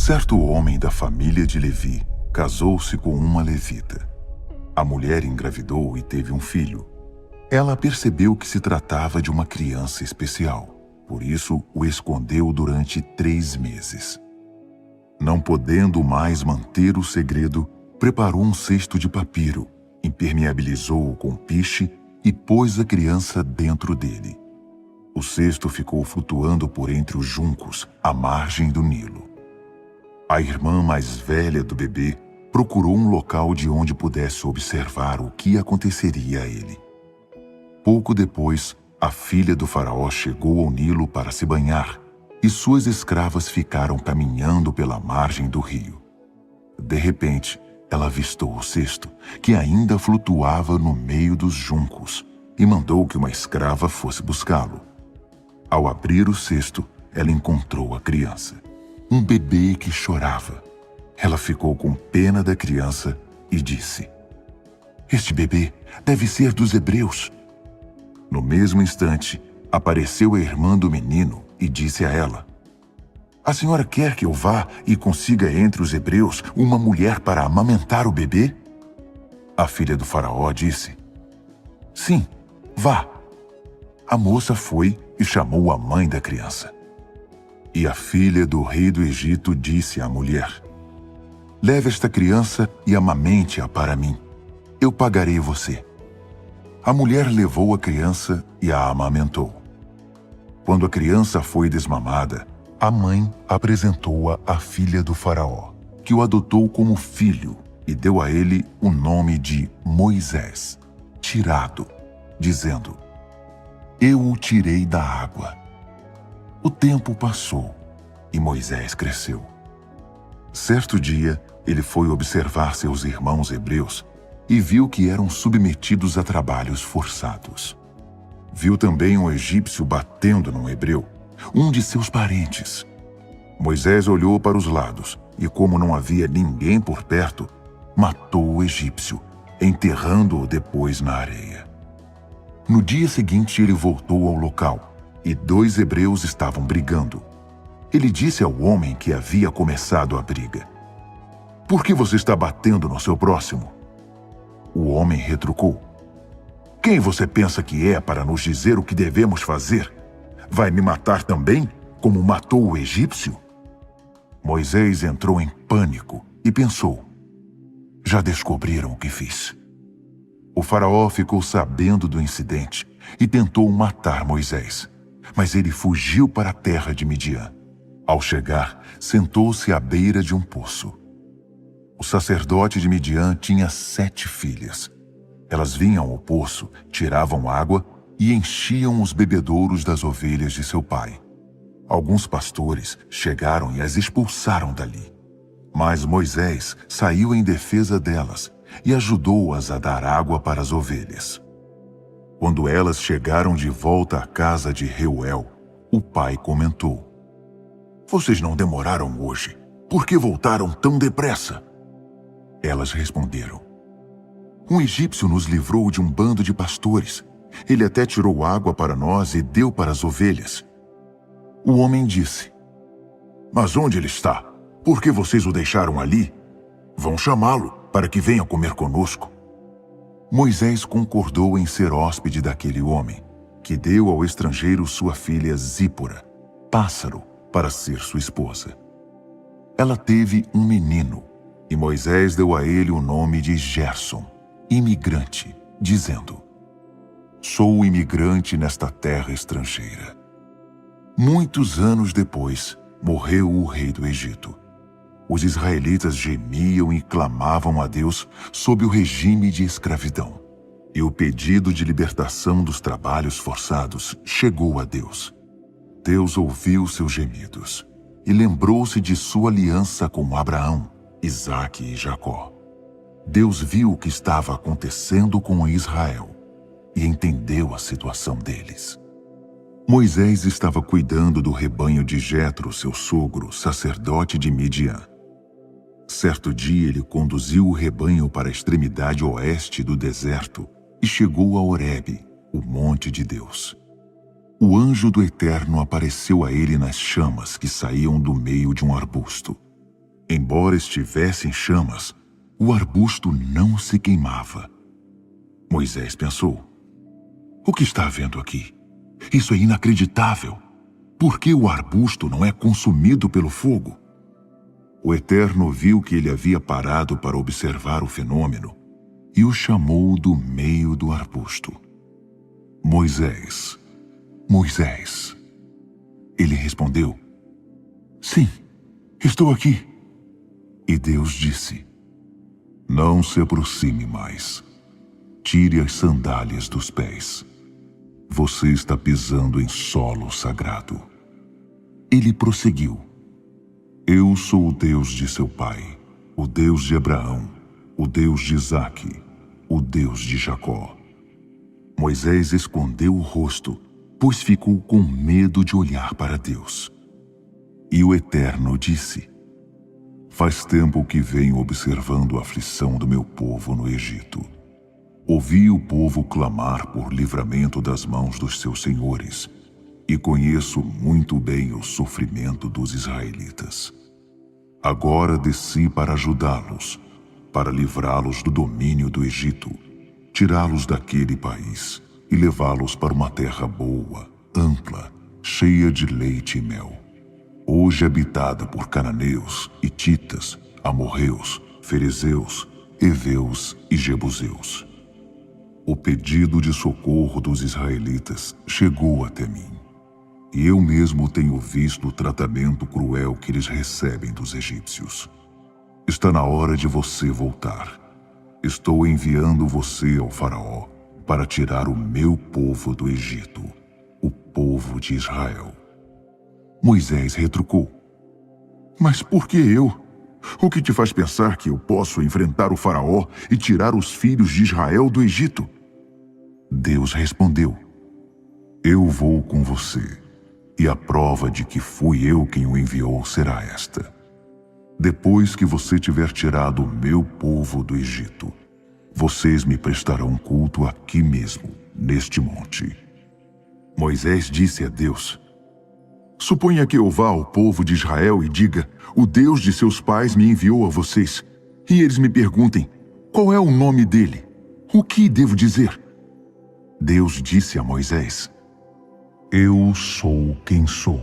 Certo homem da família de Levi casou-se com uma levita. A mulher engravidou e teve um filho. Ela percebeu que se tratava de uma criança especial, por isso o escondeu durante 3 meses. Não podendo mais manter o segredo, preparou um cesto de papiro, impermeabilizou-o com piche e pôs a criança dentro dele. O cesto ficou flutuando por entre os juncos, à margem do Nilo. A irmã mais velha do bebê procurou um local de onde pudesse observar o que aconteceria a ele. Pouco depois, a filha do faraó chegou ao Nilo para se banhar e suas escravas ficaram caminhando pela margem do rio. De repente, ela avistou o cesto, que ainda flutuava no meio dos juncos, e mandou que uma escrava fosse buscá-lo. Ao abrir o cesto, ela encontrou a criança, um bebê que chorava. Ela ficou com pena da criança e disse: "Este bebê deve ser dos hebreus." No mesmo instante, apareceu a irmã do menino e disse a ela: "A senhora quer que eu vá e consiga entre os hebreus uma mulher para amamentar o bebê?" A filha do faraó disse: "Sim, vá." A moça foi e chamou a mãe da criança. E a filha do rei do Egito disse à mulher: "Leve esta criança e amamente-a para mim. Eu pagarei você." A mulher levou a criança e a amamentou. Quando a criança foi desmamada, a mãe apresentou-a à filha do faraó, que o adotou como filho e deu a ele o nome de Moisés, tirado, dizendo: "Eu o tirei da água." O tempo passou e Moisés cresceu. Certo dia, ele foi observar seus irmãos hebreus e viu que eram submetidos a trabalhos forçados. Viu também um egípcio batendo num hebreu, um de seus parentes. Moisés olhou para os lados e, como não havia ninguém por perto, matou o egípcio, enterrando-o depois na areia. No dia seguinte, ele voltou ao local e 2 hebreus estavam brigando. Ele disse ao homem que havia começado a briga: "Por que você está batendo no seu próximo?" O homem retrucou: "Quem você pensa que é para nos dizer o que devemos fazer? Vai me matar também, como matou o egípcio?" Moisés entrou em pânico e pensou: "Já descobriram o que fiz." O faraó ficou sabendo do incidente e tentou matar Moisés, mas ele fugiu para a terra de Midian. Ao chegar, sentou-se à beira de um poço. O sacerdote de Midian tinha 7 filhas. Elas vinham ao poço, tiravam água e enchiam os bebedouros das ovelhas de seu pai. Alguns pastores chegaram e as expulsaram dali. Mas Moisés saiu em defesa delas e ajudou-as a dar água para as ovelhas. Quando elas chegaram de volta à casa de Reuel, o pai comentou: "Vocês não demoraram hoje. Por que voltaram tão depressa?" Elas responderam: "Um egípcio nos livrou de um bando de pastores. Ele até tirou água para nós e deu para as ovelhas." O homem disse: "Mas onde ele está? Por que vocês o deixaram ali? Vão chamá-lo para que venha comer conosco." Moisés concordou em ser hóspede daquele homem, que deu ao estrangeiro sua filha Zípora, pássaro, para ser sua esposa. Ela teve um menino, e Moisés deu a ele o nome de Gerson, imigrante, dizendo: "Sou imigrante nesta terra estrangeira." Muitos anos depois, morreu o rei do Egito. Os israelitas gemiam e clamavam a Deus sob o regime de escravidão. E o pedido de libertação dos trabalhos forçados chegou a Deus. Deus ouviu seus gemidos e lembrou-se de sua aliança com Abraão, Isaque e Jacó. Deus viu o que estava acontecendo com Israel e entendeu a situação deles. Moisés estava cuidando do rebanho de Jetro, seu sogro, sacerdote de Midian. Certo dia ele conduziu o rebanho para a extremidade oeste do deserto e chegou a Horebe, o monte de Deus. O anjo do Eterno apareceu a ele nas chamas que saíam do meio de um arbusto. Embora estivesse em chamas, o arbusto não se queimava. Moisés pensou: o que está havendo aqui? Isso é inacreditável. Por que o arbusto não é consumido pelo fogo? O Eterno viu que ele havia parado para observar o fenômeno e o chamou do meio do arbusto. Moisés, Moisés. Ele respondeu: sim, estou aqui. E Deus disse: não se aproxime mais. Tire as sandálias dos pés. Você está pisando em solo sagrado. Ele prosseguiu: eu sou o Deus de seu pai, o Deus de Abraão, o Deus de Isaque, o Deus de Jacó. Moisés escondeu o rosto, pois ficou com medo de olhar para Deus. E o Eterno disse: faz tempo que venho observando a aflição do meu povo no Egito. Ouvi o povo clamar por livramento das mãos dos seus senhores, e conheço muito bem o sofrimento dos israelitas. Agora desci para ajudá-los, para livrá-los do domínio do Egito, tirá-los daquele país e levá-los para uma terra boa, ampla, cheia de leite e mel, hoje habitada por cananeus, hititas, amorreus, ferezeus, heveus e jebuseus. O pedido de socorro dos israelitas chegou até mim, e eu mesmo tenho visto o tratamento cruel que eles recebem dos egípcios. Está na hora de você voltar. Estou enviando você ao faraó para tirar o meu povo do Egito, o povo de Israel. Moisés retrucou: mas por que eu? O que te faz pensar que eu posso enfrentar o faraó e tirar os filhos de Israel do Egito? Deus respondeu: eu vou com você, e a prova de que fui eu quem o enviou será esta. Depois que você tiver tirado o meu povo do Egito, vocês me prestarão culto aqui mesmo, neste monte. Moisés disse a Deus: suponha que eu vá ao povo de Israel e diga: o Deus de seus pais me enviou a vocês, e eles me perguntem: qual é o nome dele? O que devo dizer? Deus disse a Moisés: eu sou quem sou.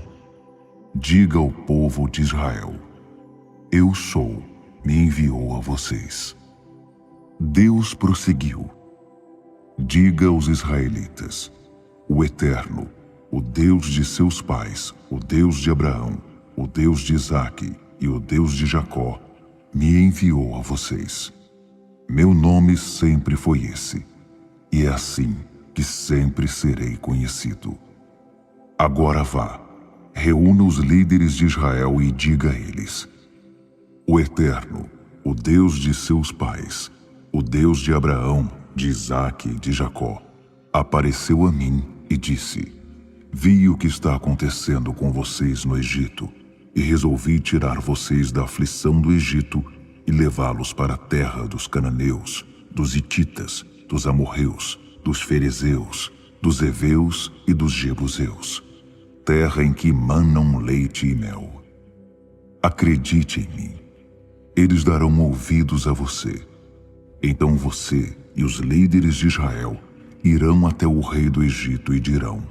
Diga ao povo de Israel: eu sou, me enviou a vocês. Deus prosseguiu: diga aos israelitas: o Eterno, o Deus de seus pais, o Deus de Abraão, o Deus de Isaque e o Deus de Jacó, me enviou a vocês. Meu nome sempre foi esse, e é assim que sempre serei conhecido. Agora vá, reúna os líderes de Israel e diga a eles: o Eterno, o Deus de seus pais, o Deus de Abraão, de Isaque e de Jacó, apareceu a mim e disse: vi o que está acontecendo com vocês no Egito, e resolvi tirar vocês da aflição do Egito e levá-los para a terra dos cananeus, dos hititas, dos amorreus, dos ferezeus, dos heveus e dos jebuseus, terra em que manam leite e mel. Acredite em mim, eles darão ouvidos a você. Então você e os líderes de Israel irão até o rei do Egito e dirão: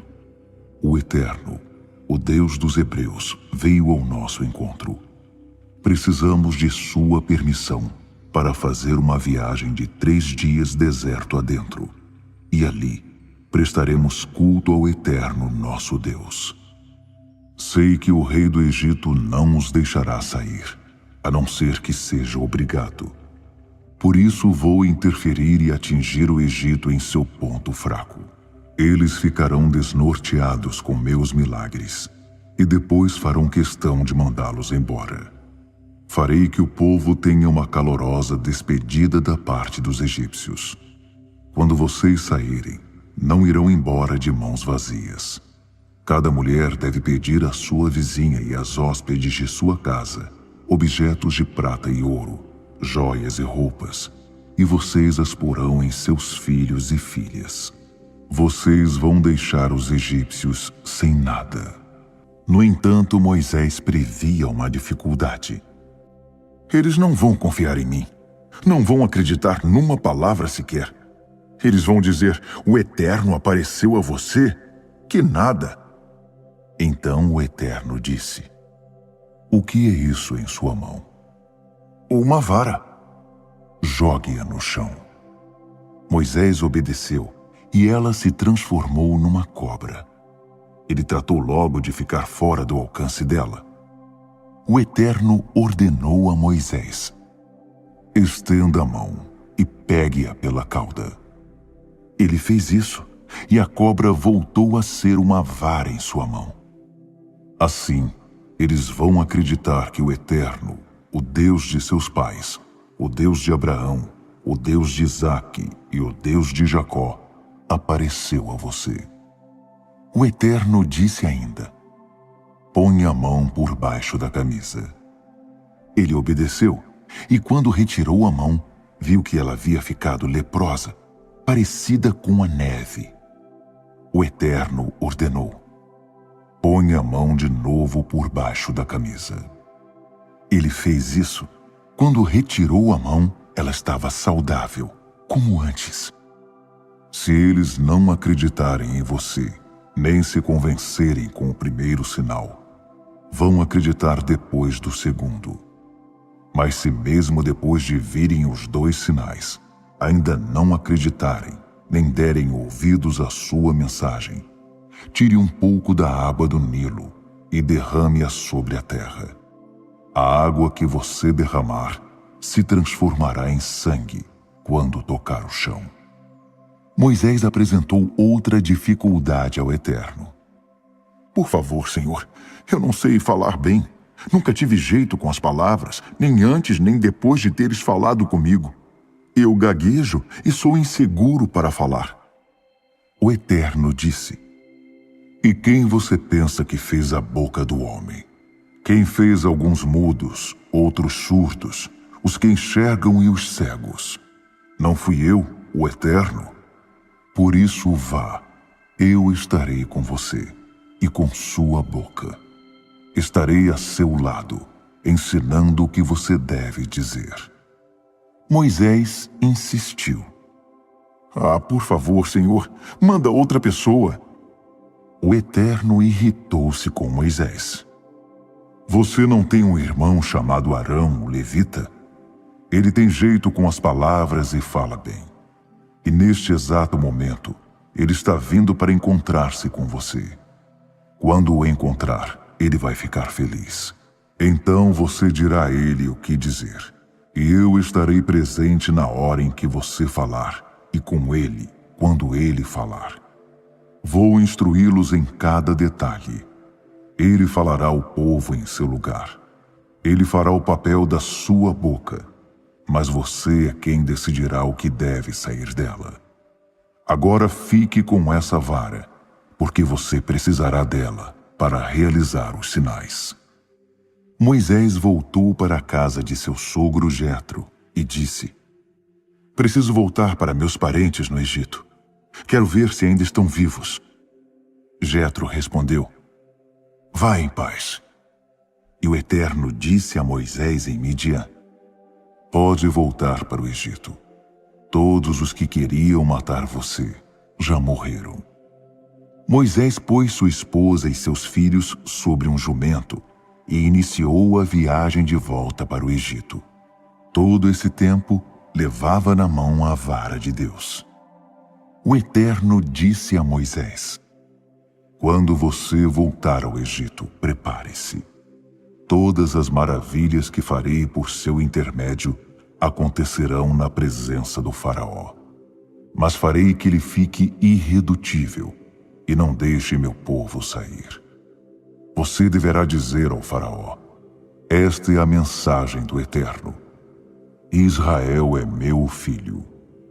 o Eterno, o Deus dos hebreus, veio ao nosso encontro. Precisamos de sua permissão para fazer uma viagem de 3 dias deserto adentro, e ali prestaremos culto ao Eterno nosso Deus. Sei que o rei do Egito não os deixará sair, a não ser que seja obrigado. Por isso vou interferir e atingir o Egito em seu ponto fraco. Eles ficarão desnorteados com meus milagres, e depois farão questão de mandá-los embora. Farei que o povo tenha uma calorosa despedida da parte dos egípcios. Quando vocês saírem, não irão embora de mãos vazias. Cada mulher deve pedir à sua vizinha e às hóspedes de sua casa objetos de prata e ouro, joias e roupas, e vocês as porão em seus filhos e filhas. Vocês vão deixar os egípcios sem nada. No entanto, Moisés previa uma dificuldade. Eles não vão confiar em mim. Não vão acreditar numa palavra sequer. Eles vão dizer: o Eterno apareceu a você? Que nada! Então o Eterno disse: o que é isso em sua mão? Uma vara. Jogue-a no chão. Moisés obedeceu, e ela se transformou numa cobra. Ele tratou logo de ficar fora do alcance dela. O Eterno ordenou a Moisés: estenda a mão e pegue-a pela cauda. Ele fez isso, e a cobra voltou a ser uma vara em sua mão. Assim, eles vão acreditar que o Eterno, o Deus de seus pais, o Deus de Abraão, o Deus de Isaque e o Deus de Jacó, apareceu a você. O Eterno disse ainda: põe a mão por baixo da camisa. Ele obedeceu, e quando retirou a mão, viu que ela havia ficado leprosa, parecida com a neve. O Eterno ordenou: põe a mão de novo por baixo da camisa. Ele fez isso. Quando retirou a mão, ela estava saudável, como antes. Se eles não acreditarem em você, nem se convencerem com o primeiro sinal, vão acreditar depois do segundo. Mas se mesmo depois de virem os 2 sinais, ainda não acreditarem, nem derem ouvidos à sua mensagem, tire um pouco da água do Nilo e derrame-a sobre a terra. A água que você derramar se transformará em sangue quando tocar o chão. Moisés apresentou outra dificuldade ao Eterno. Por favor, Senhor, eu não sei falar bem. Nunca tive jeito com as palavras, nem antes nem depois de teres falado comigo. Eu gaguejo e sou inseguro para falar. O Eterno disse: e quem você pensa que fez a boca do homem? Quem fez alguns mudos, outros surdos, os que enxergam e os cegos? Não fui eu, o Eterno? Por isso vá, eu estarei com você e com sua boca. Estarei a seu lado, ensinando o que você deve dizer. Moisés insistiu. Por favor, Senhor, manda outra pessoa. O Eterno irritou-se com Moisés. Você não tem um irmão chamado Arão, o levita? Ele tem jeito com as palavras e fala bem. E neste exato momento, ele está vindo para encontrar-se com você. Quando o encontrar, ele vai ficar feliz. Então você dirá a ele o que dizer. E eu estarei presente na hora em que você falar, e com ele, quando ele falar. Vou instruí-los em cada detalhe. Ele falará ao povo em seu lugar. Ele fará o papel da sua boca, mas você é quem decidirá o que deve sair dela. Agora fique com essa vara, porque você precisará dela para realizar os sinais. Moisés voltou para a casa de seu sogro Jetro e disse: preciso voltar para meus parentes no Egito. Quero ver se ainda estão vivos. Jetro respondeu: vá em paz. E o Eterno disse a Moisés em Midian: pode voltar para o Egito. Todos os que queriam matar você já morreram. Moisés pôs sua esposa e seus filhos sobre um jumento e iniciou a viagem de volta para o Egito. Todo esse tempo, levava na mão a vara de Deus. O Eterno disse a Moisés: quando você voltar ao Egito, prepare-se. Todas as maravilhas que farei por seu intermédio acontecerão na presença do faraó. Mas farei que ele fique irredutível e não deixe meu povo sair. Você deverá dizer ao faraó: esta é a mensagem do Eterno. Israel é meu filho,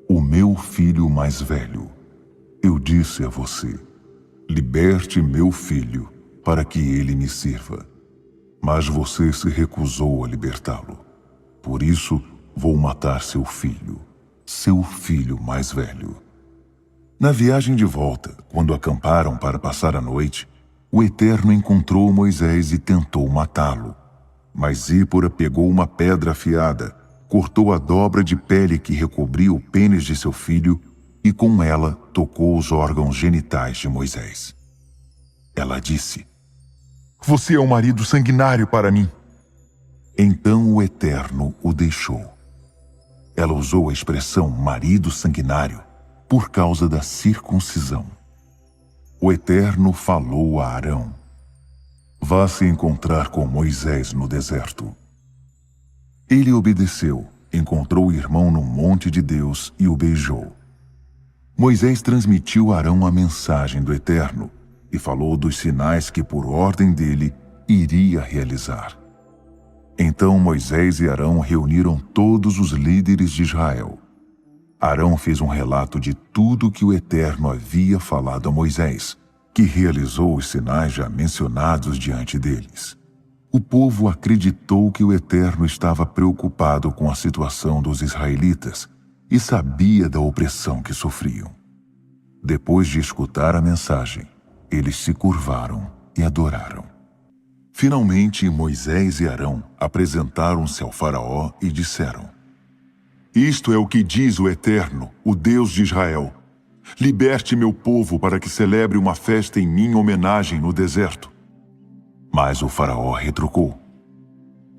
o meu filho mais velho. Eu disse a você: liberte meu filho para que ele me sirva. Mas você se recusou a libertá-lo. Por isso, vou matar seu filho mais velho. Na viagem de volta, quando acamparam para passar a noite, o Eterno encontrou Moisés e tentou matá-lo. Mas Zípora pegou uma pedra afiada, cortou a dobra de pele que recobria o pênis de seu filho e com ela tocou os órgãos genitais de Moisés. Ela disse: "Você é um marido sanguinário para mim." Então o Eterno o deixou. Ela usou a expressão marido sanguinário por causa da circuncisão. O Eterno falou a Arão: "Vá se encontrar com Moisés no deserto." Ele obedeceu, encontrou o irmão no monte de Deus e o beijou. Moisés transmitiu a Arão a mensagem do Eterno e falou dos sinais que, por ordem dele, iria realizar. Então Moisés e Arão reuniram todos os líderes de Israel. Arão fez um relato de tudo que o Eterno havia falado a Moisés, que realizou os sinais já mencionados diante deles. O povo acreditou que o Eterno estava preocupado com a situação dos israelitas e sabia da opressão que sofriam. Depois de escutar a mensagem, eles se curvaram e adoraram. Finalmente, Moisés e Arão apresentaram-se ao faraó e disseram: "Isto é o que diz o Eterno, o Deus de Israel. Liberte meu povo para que celebre uma festa em minha homenagem no deserto." Mas o faraó retrucou: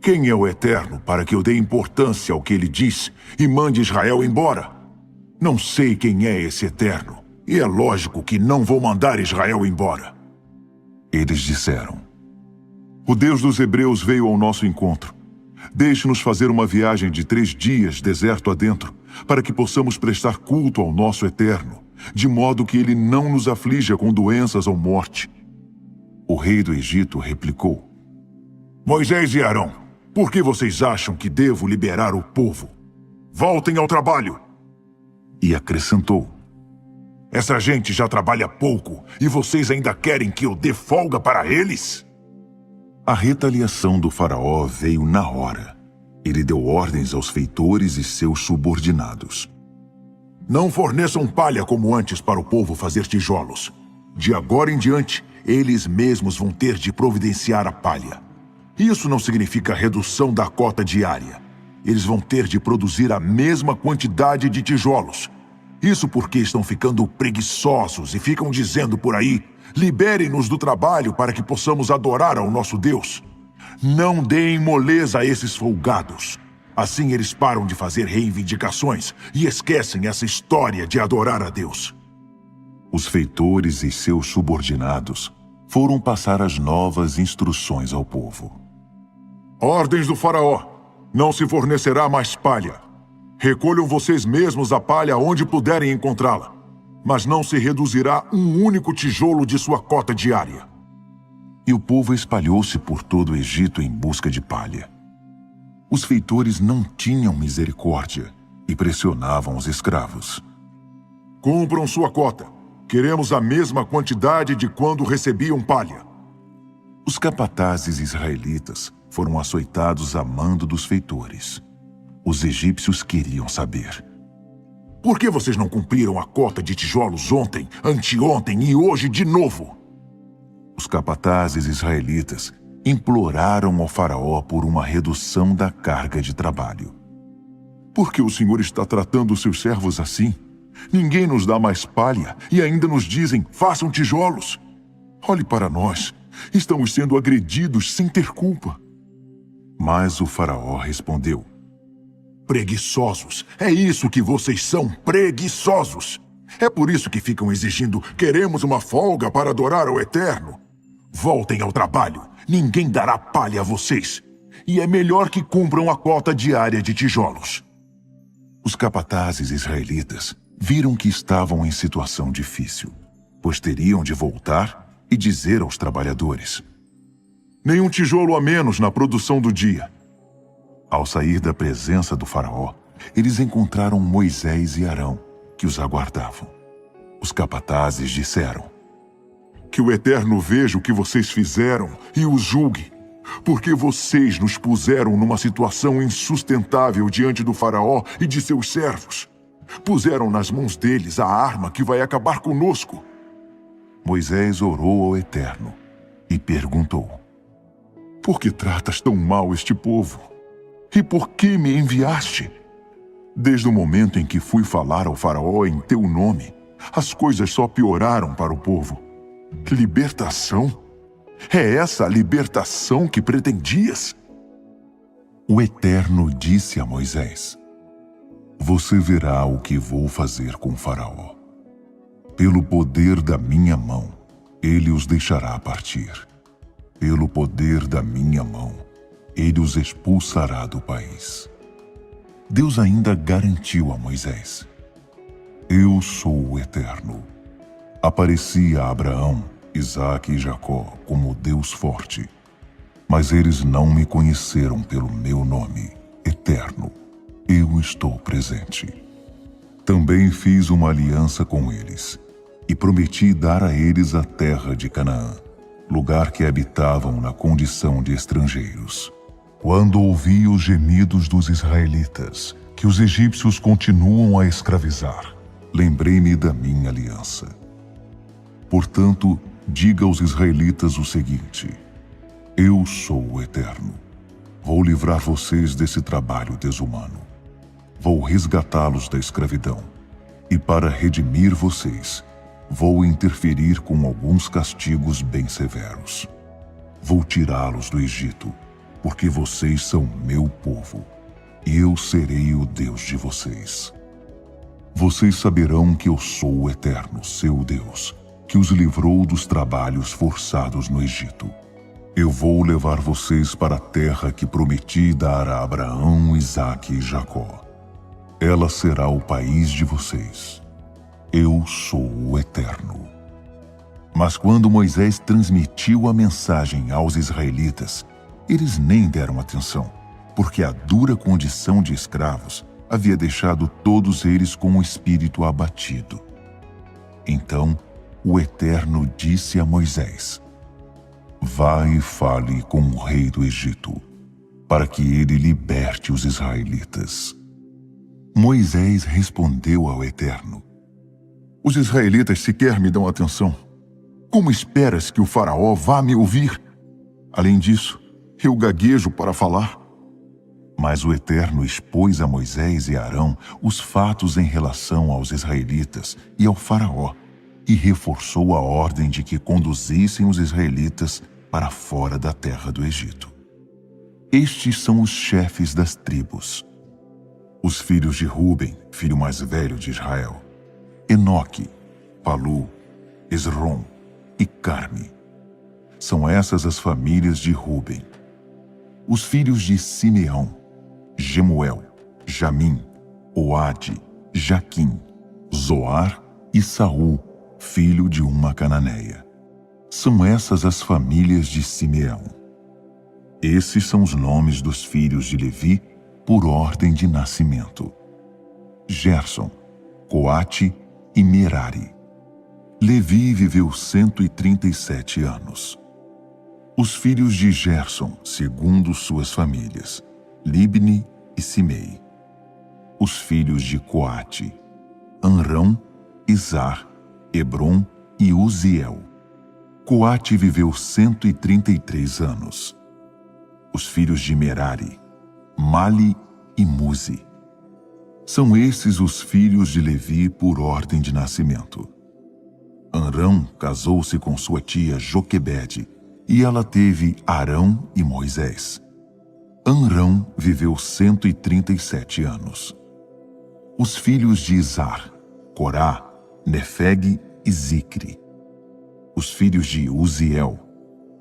"Quem é o Eterno para que eu dê importância ao que ele diz e mande Israel embora? Não sei quem é esse Eterno, e é lógico que não vou mandar Israel embora." Eles disseram: "O Deus dos Hebreus veio ao nosso encontro. Deixe-nos fazer uma viagem de 3 dias deserto adentro, para que possamos prestar culto ao nosso Eterno, de modo que ele não nos aflija com doenças ou morte." O rei do Egito replicou: "Moisés e Arão, por que vocês acham que devo liberar o povo? Voltem ao trabalho." E acrescentou: "Essa gente já trabalha pouco e vocês ainda querem que eu dê folga para eles?" A retaliação do faraó veio na hora. Ele deu ordens aos feitores e seus subordinados: "Não forneçam palha como antes para o povo fazer tijolos. De agora em diante, eles mesmos vão ter de providenciar a palha. Isso não significa redução da cota diária. Eles vão ter de produzir a mesma quantidade de tijolos. Isso porque estão ficando preguiçosos e ficam dizendo por aí: liberem-nos do trabalho para que possamos adorar ao nosso Deus. Não deem moleza a esses folgados. Assim eles param de fazer reivindicações e esquecem essa história de adorar a Deus." Os feitores e seus subordinados foram passar as novas instruções ao povo. "Ordens do faraó: não se fornecerá mais palha. Recolham vocês mesmos a palha onde puderem encontrá-la, mas não se reduzirá um único tijolo de sua cota diária." E o povo espalhou-se por todo o Egito em busca de palha. Os feitores não tinham misericórdia e pressionavam os escravos: "Cumpram sua cota. Queremos a mesma quantidade de quando recebiam palha." Os capatazes israelitas foram açoitados a mando dos feitores. Os egípcios queriam saber: "Por que vocês não cumpriram a cota de tijolos ontem, anteontem e hoje de novo?" Os capatazes israelitas imploraram ao faraó por uma redução da carga de trabalho. "Por que o Senhor está tratando os seus servos assim? Ninguém nos dá mais palha e ainda nos dizem: façam tijolos. Olhe para nós, estamos sendo agredidos sem ter culpa." Mas o faraó respondeu: "Preguiçosos, é isso que vocês são, preguiçosos. É por isso que ficam exigindo: queremos uma folga para adorar ao Eterno. Voltem ao trabalho, ninguém dará palha a vocês. E é melhor que cumpram a cota diária de tijolos." Os capatazes israelitas viram que estavam em situação difícil, pois teriam de voltar e dizer aos trabalhadores: "Nenhum tijolo a menos na produção do dia." Ao sair da presença do faraó, eles encontraram Moisés e Arão, que os aguardavam. Os capatazes disseram: "Que o Eterno veja o que vocês fizeram e os julgue, porque vocês nos puseram numa situação insustentável diante do faraó e de seus servos. Puseram nas mãos deles a arma que vai acabar conosco." Moisés orou ao Eterno e perguntou: por que tratas tão mal este povo? E por que me enviaste? Desde o momento em que fui falar ao faraó em teu nome, as coisas só pioraram para o povo. Libertação? É essa a libertação que pretendias? O Eterno disse a Moisés: você verá o que vou fazer com Faraó. Pelo poder da minha mão, ele os deixará partir. Pelo poder da minha mão, ele os expulsará do país. Deus ainda garantiu a Moisés: eu sou o Eterno. Apareci a Abraão, Isaque e Jacó como Deus forte, mas eles não me conheceram pelo meu nome, Eterno. Eu estou presente. Também fiz uma aliança com eles e prometi dar a eles a terra de Canaã, lugar que habitavam na condição de estrangeiros. Quando ouvi os gemidos dos israelitas, que os egípcios continuam a escravizar, lembrei-me da minha aliança. Portanto, diga aos israelitas o seguinte: eu sou o Eterno. Vou livrar vocês desse trabalho desumano. Vou resgatá-los da escravidão. E para redimir vocês, vou interferir com alguns castigos bem severos. Vou tirá-los do Egito, porque vocês são meu povo, e eu serei o Deus de vocês. Vocês saberão que eu sou o Eterno, seu Deus, que os livrou dos trabalhos forçados no Egito. Eu vou levar vocês para a terra que prometi dar a Abraão, Isaque e Jacó. Ela será o país de vocês. Eu sou o Eterno. Mas quando Moisés transmitiu a mensagem aos israelitas, eles nem deram atenção, porque a dura condição de escravos havia deixado todos eles com o espírito abatido. Então, o Eterno disse a Moisés: vá e fale com o rei do Egito, para que ele liberte os israelitas. Moisés respondeu ao Eterno: os israelitas sequer me dão atenção. Como esperas que o faraó vá me ouvir? Além disso, eu gaguejo para falar. Mas o Eterno expôs a Moisés e Arão os fatos em relação aos israelitas e ao faraó, e reforçou a ordem de que conduzissem os israelitas para fora da terra do Egito. Estes são os chefes das tribos. Os filhos de Ruben, filho mais velho de Israel: Enoque, Palu, Esrom e Carme. São essas as famílias de Ruben. Os filhos de Simeão: Gemuel, Jamim, Oade, Jaquim, Zoar e Saul, filho de uma cananeia. São essas as famílias de Simeão. Esses são os nomes dos filhos de Levi por ordem de nascimento: Gerson, Coate e Merari. Levi viveu 137 anos. Os filhos de Gerson, segundo suas famílias: Libni e Simei. Os filhos de Coate: Amrão, Izar, Hebron e Uziel. Coate viveu 133 anos. Os filhos de Merari: Mali e Muzi. São esses os filhos de Levi por ordem de nascimento. Amrão casou-se com sua tia Joquebede, e ela teve Arão e Moisés. Amrão viveu 137 anos. Os filhos de Izar: Corá, Nefeg e Zicre. Os filhos de Uziel: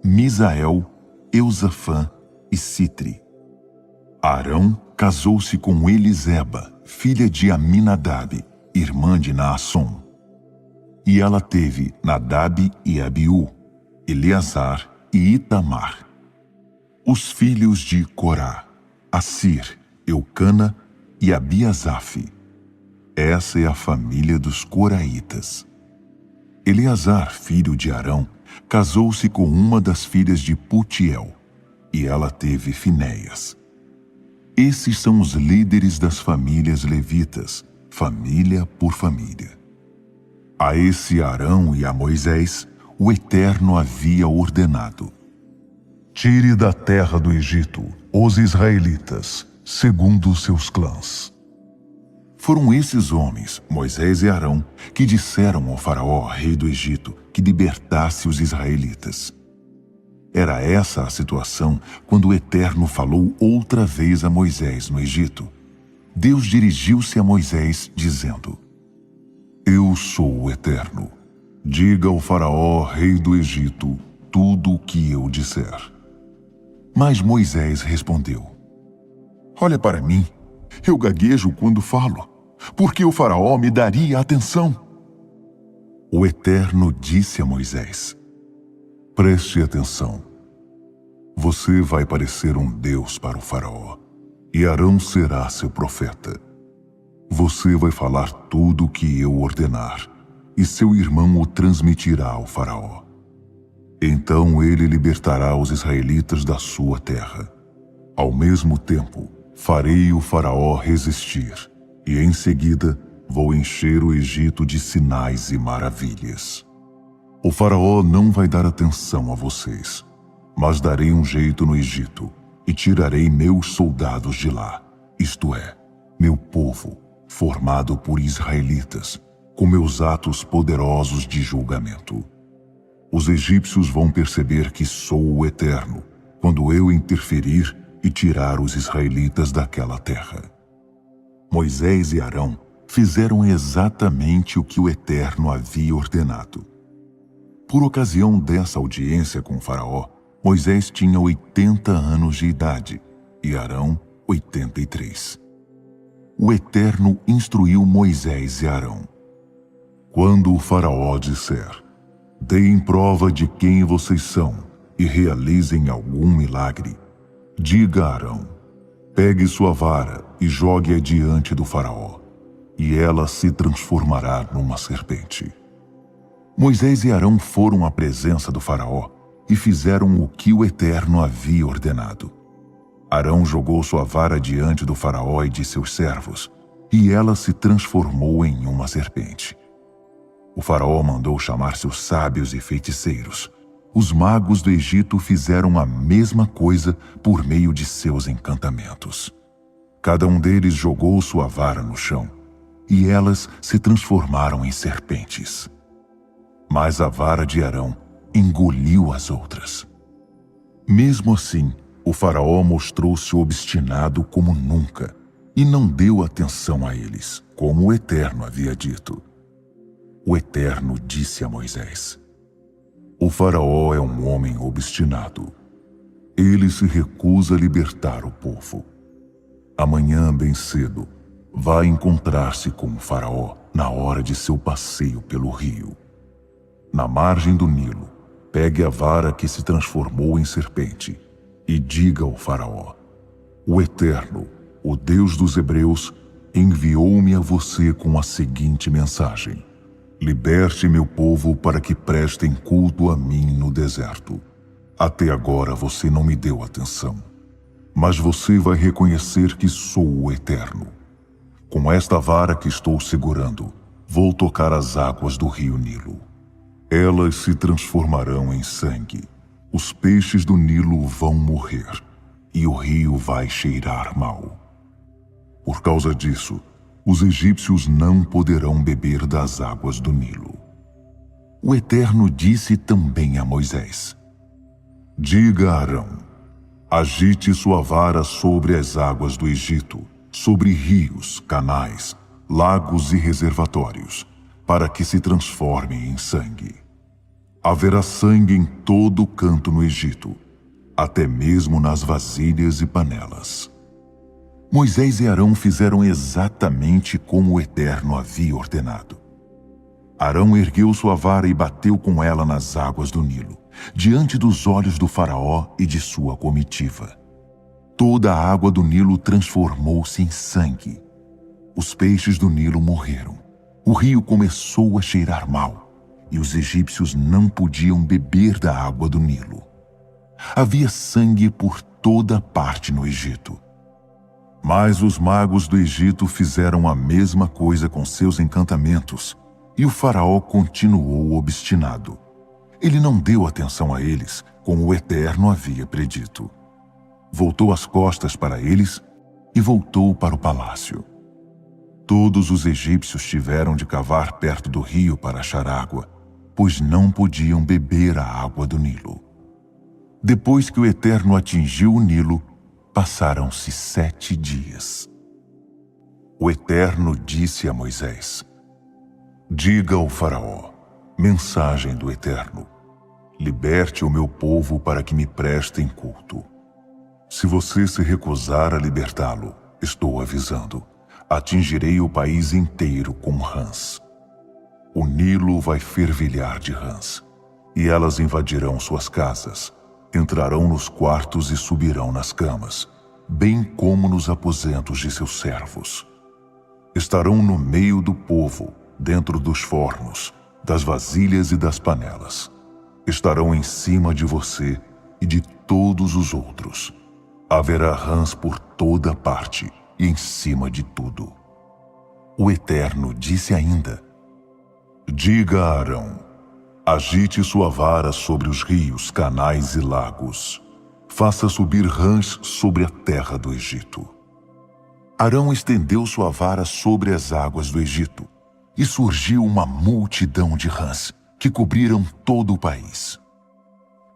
Misael, Eusafã e Citri. Arão casou-se com Eliseba, filha de Aminadab, irmã de Naasson. E ela teve Nadab e Abiú, Eleazar e Itamar. Os filhos de Corá: Assir, Eucana e Abiasaf. Essa é a família dos coraitas. Eleazar, filho de Arão, casou-se com uma das filhas de Putiel, e ela teve Finéias. Esses são os líderes das famílias levitas, família por família. A esse Arão e a Moisés, o Eterno havia ordenado: Tire da terra do Egito os israelitas, segundo os seus clãs. Foram esses homens, Moisés e Arão, que disseram ao faraó, rei do Egito, que libertasse os israelitas. Era essa a situação quando o Eterno falou outra vez a Moisés no Egito. Deus dirigiu-se a Moisés, dizendo: Eu sou o Eterno. Diga ao faraó, rei do Egito, tudo o que eu disser. Mas Moisés respondeu: Olha para mim, eu gaguejo quando falo, porque o faraó me daria atenção. O Eterno disse a Moisés: Preste atenção. Você vai parecer um Deus para o faraó, e Arão será seu profeta. Você vai falar tudo o que eu ordenar, e seu irmão o transmitirá ao faraó. Então ele libertará os israelitas da sua terra. Ao mesmo tempo, farei o faraó resistir, e em seguida vou encher o Egito de sinais e maravilhas. O faraó não vai dar atenção a vocês, mas darei um jeito no Egito e tirarei meus soldados de lá, isto é, meu povo, formado por israelitas, com meus atos poderosos de julgamento. Os egípcios vão perceber que sou o Eterno quando eu interferir e tirar os israelitas daquela terra. Moisés e Arão fizeram exatamente o que o Eterno havia ordenado. Por ocasião dessa audiência com o faraó, Moisés tinha 80 anos de idade e Arão 83. O Eterno instruiu Moisés e Arão: Quando o faraó disser: Deem prova de quem vocês são e realizem algum milagre, diga a Arão: Pegue sua vara e jogue-a diante do faraó, e ela se transformará numa serpente. Moisés e Arão foram à presença do faraó e fizeram o que o Eterno havia ordenado. Arão jogou sua vara diante do faraó e de seus servos, e ela se transformou em uma serpente. O faraó mandou chamar seus sábios e feiticeiros. Os magos do Egito fizeram a mesma coisa por meio de seus encantamentos. Cada um deles jogou sua vara no chão, e elas se transformaram em serpentes. Mas a vara de Arão engoliu as outras. Mesmo assim, o faraó mostrou-se obstinado como nunca e não deu atenção a eles, como o Eterno havia dito. O Eterno disse a Moisés: O faraó é um homem obstinado. Ele se recusa a libertar o povo. Amanhã, bem cedo, vai encontrar-se com o faraó na hora de seu passeio pelo rio. Na margem do Nilo, pegue a vara que se transformou em serpente e diga ao faraó: O Eterno, o Deus dos Hebreus, enviou-me a você com a seguinte mensagem: Liberte meu povo para que prestem culto a mim no deserto. Até agora você não me deu atenção, mas você vai reconhecer que sou o Eterno. Com esta vara que estou segurando, vou tocar as águas do rio Nilo. Elas se transformarão em sangue. Os peixes do Nilo vão morrer, e o rio vai cheirar mal. Por causa disso, os egípcios não poderão beber das águas do Nilo. O Eterno disse também a Moisés: Diga a Arão: Agite sua vara sobre as águas do Egito, sobre rios, canais, lagos e reservatórios, para que se transformem em sangue. Haverá sangue em todo canto no Egito, até mesmo nas vasilhas e panelas. Moisés e Arão fizeram exatamente como o Eterno havia ordenado. Arão ergueu sua vara e bateu com ela nas águas do Nilo, diante dos olhos do faraó e de sua comitiva. Toda a água do Nilo transformou-se em sangue. Os peixes do Nilo morreram. O rio começou a cheirar mal, e os egípcios não podiam beber da água do Nilo. Havia sangue por toda parte no Egito. Mas os magos do Egito fizeram a mesma coisa com seus encantamentos, e o faraó continuou obstinado. Ele não deu atenção a eles, como o Eterno havia predito. Voltou as costas para eles e voltou para o palácio. Todos os egípcios tiveram de cavar perto do rio para achar água, pois não podiam beber a água do Nilo. Depois que o Eterno atingiu o Nilo, passaram-se 7 dias. O Eterno disse a Moisés: diga ao faraó, mensagem do Eterno: liberte o meu povo para que me prestem culto. Se você se recusar a libertá-lo, estou avisando, atingirei o país inteiro com rãs. O Nilo vai fervilhar de rãs, e elas invadirão suas casas, entrarão nos quartos e subirão nas camas, bem como nos aposentos de seus servos. Estarão no meio do povo, dentro dos fornos, das vasilhas e das panelas. Estarão em cima de você e de todos os outros. Haverá rãs por toda parte e em cima de tudo. O Eterno disse ainda: diga a Arão: agite sua vara sobre os rios, canais e lagos. Faça subir rãs sobre a terra do Egito. Arão estendeu sua vara sobre as águas do Egito, e surgiu uma multidão de rãs, que cobriram todo o país.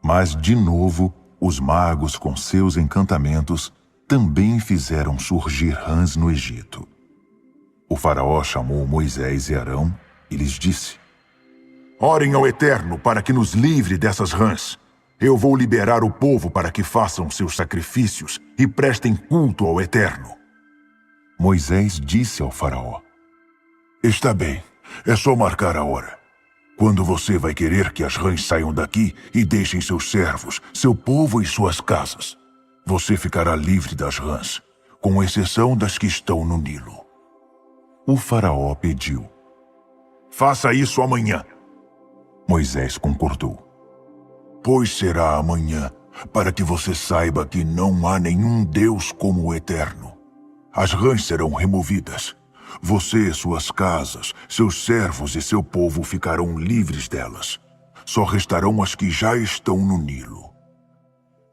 Mas, de novo, os magos, com seus encantamentos, também fizeram surgir rãs no Egito. O faraó chamou Moisés e Arão e lhes disse: orem ao Eterno para que nos livre dessas rãs. Eu vou liberar o povo para que façam seus sacrifícios e prestem culto ao Eterno. Moisés disse ao faraó: está bem, é só marcar a hora. Quando você vai querer que as rãs saiam daqui e deixem seus servos, seu povo e suas casas? Você ficará livre das rãs, com exceção das que estão no Nilo. O faraó pediu: faça isso amanhã. Moisés concordou. Pois será amanhã, para que você saiba que não há nenhum Deus como o Eterno. As rãs serão removidas. Você, suas casas, seus servos e seu povo ficarão livres delas. Só restarão as que já estão no Nilo.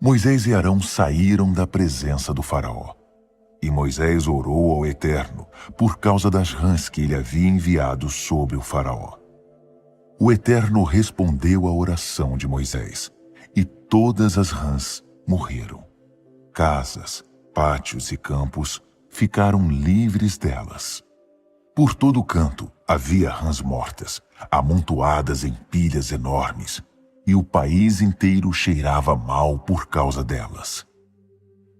Moisés e Arão saíram da presença do faraó. E Moisés orou ao Eterno por causa das rãs que ele havia enviado sobre o faraó. O Eterno respondeu à oração de Moisés, e todas as rãs morreram. Casas, pátios e campos ficaram livres delas. Por todo o canto havia rãs mortas, amontoadas em pilhas enormes, e o país inteiro cheirava mal por causa delas.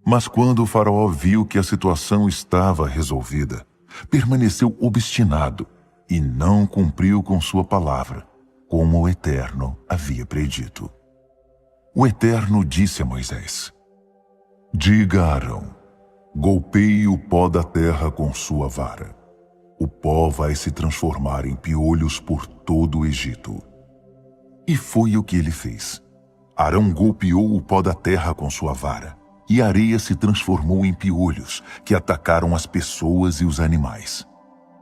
Mas quando o faraó viu que a situação estava resolvida, permaneceu obstinado e não cumpriu com sua palavra, como o Eterno havia predito. O Eterno disse a Moisés: diga a Arão: golpeie o pó da terra com sua vara. O pó vai se transformar em piolhos por todo o Egito. E foi o que ele fez. Arão golpeou o pó da terra com sua vara, e a areia se transformou em piolhos, que atacaram as pessoas e os animais.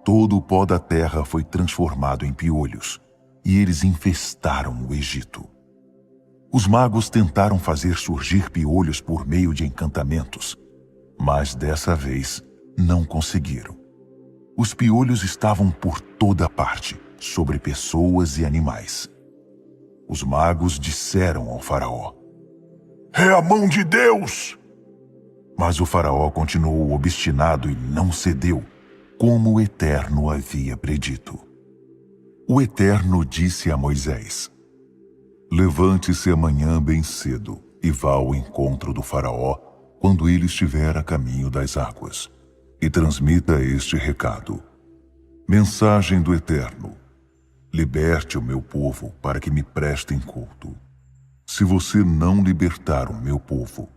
Todo o pó da terra foi transformado em piolhos, e eles infestaram o Egito. Os magos tentaram fazer surgir piolhos por meio de encantamentos, mas dessa vez não conseguiram. Os piolhos estavam por toda parte, sobre pessoas e animais. Os magos disseram ao faraó: é a mão de Deus! Mas o faraó continuou obstinado e não cedeu, como o Eterno havia predito. O Eterno disse a Moisés: levante-se amanhã bem cedo e vá ao encontro do faraó quando ele estiver a caminho das águas, e transmita este recado: mensagem do Eterno, liberte o meu povo para que me prestem culto. Se você não libertar o meu povo,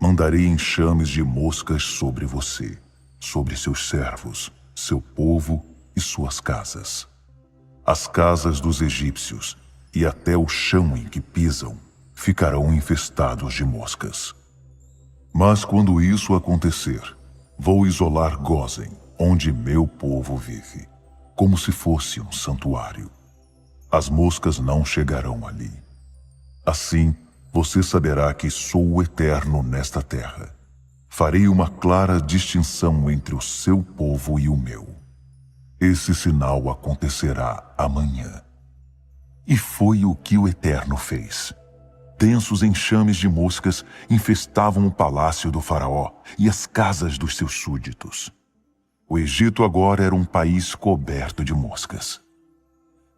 mandarei enxames de moscas sobre você, sobre seus servos, seu povo e suas casas. As casas dos egípcios e até o chão em que pisam ficarão infestados de moscas. Mas quando isso acontecer, vou isolar Gósen, onde meu povo vive, como se fosse um santuário. As moscas não chegarão ali. Assim, você saberá que sou o Eterno nesta terra. Farei uma clara distinção entre o seu povo e o meu. Esse sinal acontecerá amanhã. E foi o que o Eterno fez. Densos enxames de moscas infestavam o palácio do faraó e as casas dos seus súditos. O Egito agora era um país coberto de moscas.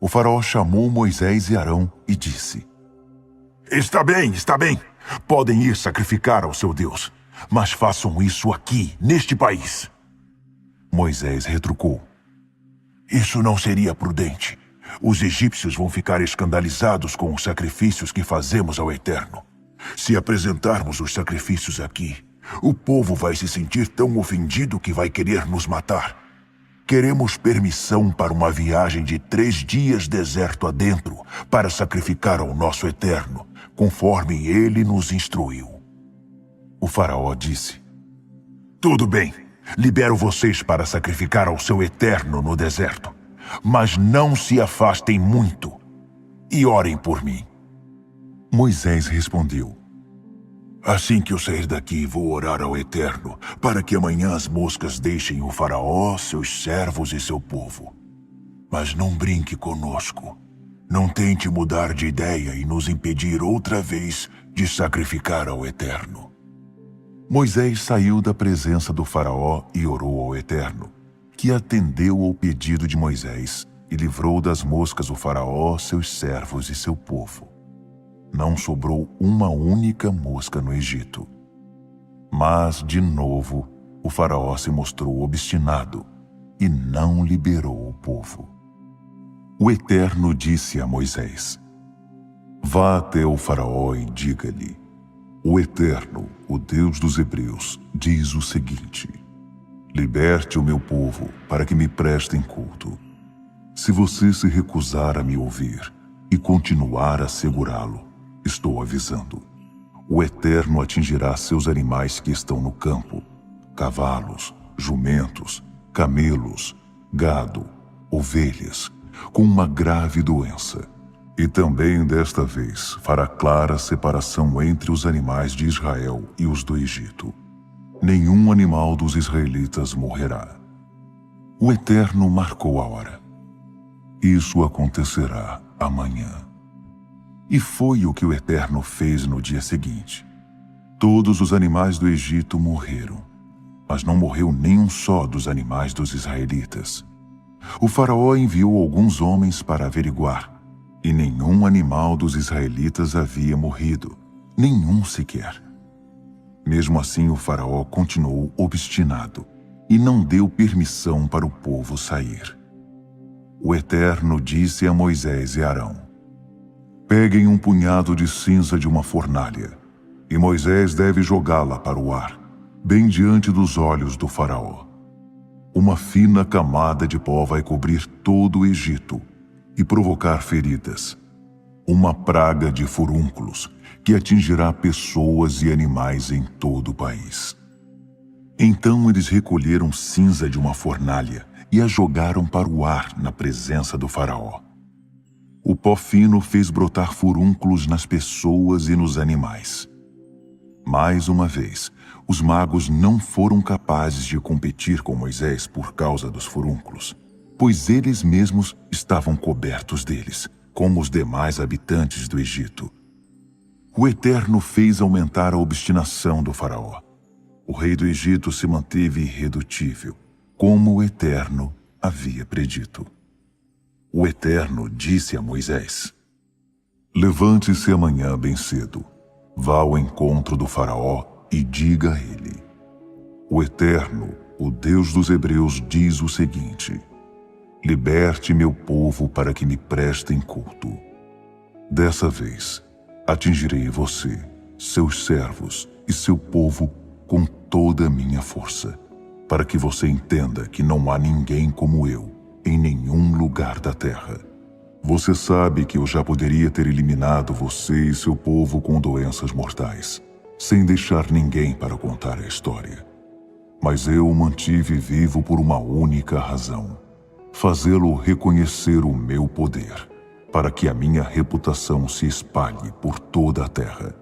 O faraó chamou Moisés e Arão e disse: Está bem. Podem ir sacrificar ao seu Deus, mas façam isso aqui, neste país. Moisés retrucou: Isso não seria prudente. Os egípcios vão ficar escandalizados com os sacrifícios que fazemos ao Eterno. Se apresentarmos os sacrifícios aqui, o povo vai se sentir tão ofendido que vai querer nos matar. Queremos permissão para uma viagem de 3 dias deserto adentro para sacrificar ao nosso Eterno, conforme ele nos instruiu. O faraó disse: Tudo bem, libero vocês para sacrificar ao seu Eterno no deserto, mas não se afastem muito e orem por mim. Moisés respondeu: Assim que eu sair daqui, vou orar ao Eterno, para que amanhã as moscas deixem o faraó, seus servos e seu povo. Mas não brinque conosco. Não tente mudar de ideia e nos impedir outra vez de sacrificar ao Eterno. Moisés saiu da presença do faraó e orou ao Eterno, que atendeu ao pedido de Moisés e livrou das moscas o faraó, seus servos e seu povo. Não sobrou uma única mosca no Egito. Mas, de novo, o faraó se mostrou obstinado e não liberou o povo. O Eterno disse a Moisés: Vá até o faraó e diga-lhe: O Eterno, o Deus dos Hebreus, diz o seguinte: Liberte o meu povo para que me prestem culto. Se você se recusar a me ouvir e continuar a segurá-lo, estou avisando, o Eterno atingirá seus animais que estão no campo, cavalos, jumentos, camelos, gado, ovelhas, com uma grave doença. E também desta vez fará clara separação entre os animais de Israel e os do Egito. Nenhum animal dos israelitas morrerá. O Eterno marcou a hora. Isso acontecerá amanhã. E foi o que o Eterno fez no dia seguinte. Todos os animais do Egito morreram, mas não morreu nenhum só dos animais dos israelitas. O faraó enviou alguns homens para averiguar, e nenhum animal dos israelitas havia morrido, nenhum sequer. Mesmo assim, o faraó continuou obstinado e não deu permissão para o povo sair. O Eterno disse a Moisés e Arão: Peguem um punhado de cinza de uma fornalha, e Moisés deve jogá-la para o ar, bem diante dos olhos do faraó. Uma fina camada de pó vai cobrir todo o Egito e provocar feridas. Uma praga de furúnculos que atingirá pessoas e animais em todo o país. Então eles recolheram cinza de uma fornalha e a jogaram para o ar na presença do faraó. O pó fino fez brotar furúnculos nas pessoas e nos animais. Mais uma vez, os magos não foram capazes de competir com Moisés por causa dos furúnculos, pois eles mesmos estavam cobertos deles, como os demais habitantes do Egito. O Eterno fez aumentar a obstinação do faraó. O rei do Egito se manteve irredutível, como o Eterno havia predito. O Eterno disse a Moisés: Levante-se amanhã bem cedo, vá ao encontro do faraó e diga a ele: O Eterno, o Deus dos Hebreus, diz o seguinte: Liberte meu povo para que me prestem culto. Dessa vez, atingirei você, seus servos e seu povo com toda a minha força, para que você entenda que não há ninguém como eu em nenhum lugar da terra. Você sabe que eu já poderia ter eliminado você e seu povo com doenças mortais, sem deixar ninguém para contar a história. Mas eu o mantive vivo por uma única razão: fazê-lo reconhecer o meu poder, para que a minha reputação se espalhe por toda a terra,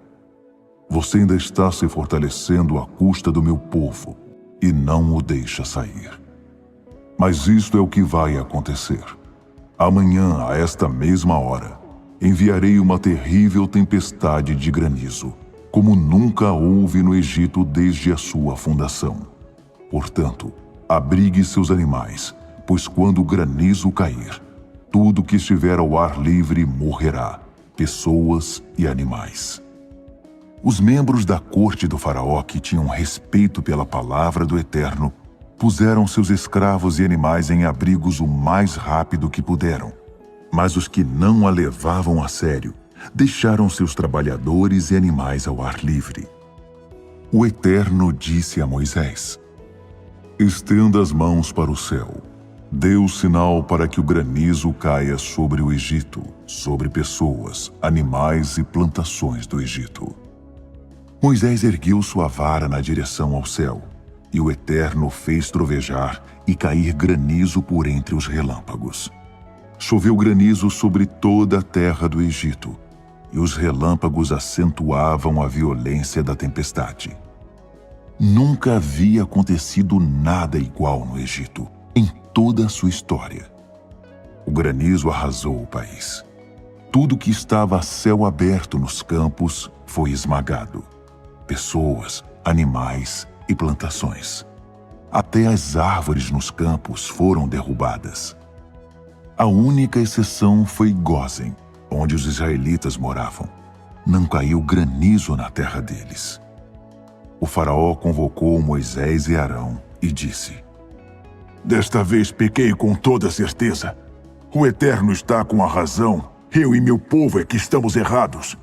Você ainda está se fortalecendo à custa do meu povo e não o deixa sair. Mas isto é o que vai acontecer. Amanhã, a esta mesma hora, enviarei uma terrível tempestade de granizo, como nunca houve no Egito desde a sua fundação. Portanto, abrigue seus animais, pois quando o granizo cair, tudo que estiver ao ar livre morrerá, pessoas e animais. Os membros da corte do faraó que tinham respeito pela palavra do Eterno puseram seus escravos e animais em abrigos o mais rápido que puderam. Mas os que não a levavam a sério deixaram seus trabalhadores e animais ao ar livre. O Eterno disse a Moisés: Estenda as mãos para o céu. Dê o sinal para que o granizo caia sobre o Egito, sobre pessoas, animais e plantações do Egito. Moisés ergueu sua vara na direção ao céu, e o Eterno fez trovejar e cair granizo por entre os relâmpagos. Choveu granizo sobre toda a terra do Egito, e os relâmpagos acentuavam a violência da tempestade. Nunca havia acontecido nada igual no Egito, em toda a sua história. O granizo arrasou o país. Tudo que estava a céu aberto nos campos foi esmagado. Pessoas, animais e plantações. Até as árvores nos campos foram derrubadas. A única exceção foi Gósen, onde os israelitas moravam. Não caiu granizo na terra deles. O faraó convocou Moisés e Arão e disse: Desta vez pequei com toda certeza. O Eterno está com a razão. Eu e meu povo é que estamos errados.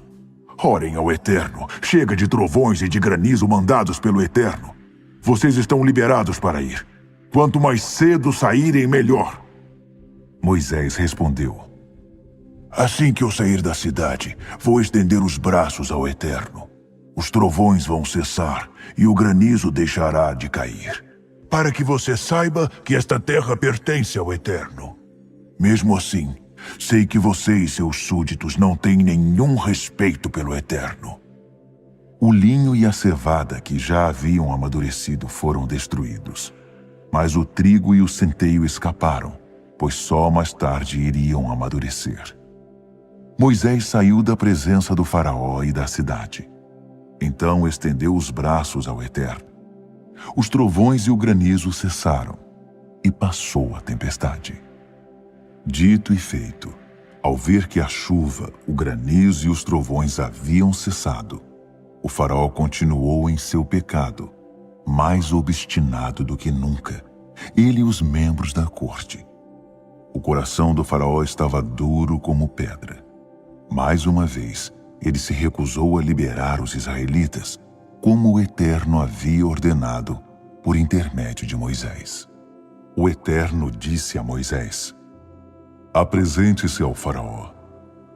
Orem ao Eterno. Chega de trovões e de granizo mandados pelo Eterno. Vocês estão liberados para ir. Quanto mais cedo saírem, melhor. Moisés respondeu: Assim que eu sair da cidade, vou estender os braços ao Eterno. Os trovões vão cessar e o granizo deixará de cair, para que você saiba que esta terra pertence ao Eterno. Mesmo assim, sei que você e seus súditos não têm nenhum respeito pelo Eterno. O linho e a cevada que já haviam amadurecido foram destruídos, mas o trigo e o centeio escaparam, pois só mais tarde iriam amadurecer. Moisés saiu da presença do faraó e da cidade. Então estendeu os braços ao Eterno. Os trovões e o granizo cessaram, e passou a tempestade. Dito e feito, ao ver que a chuva, o granizo e os trovões haviam cessado, o faraó continuou em seu pecado, mais obstinado do que nunca, ele e os membros da corte. O coração do faraó estava duro como pedra. Mais uma vez, ele se recusou a liberar os israelitas, como o Eterno havia ordenado por intermédio de Moisés. O Eterno disse a Moisés: Apresente-se ao faraó.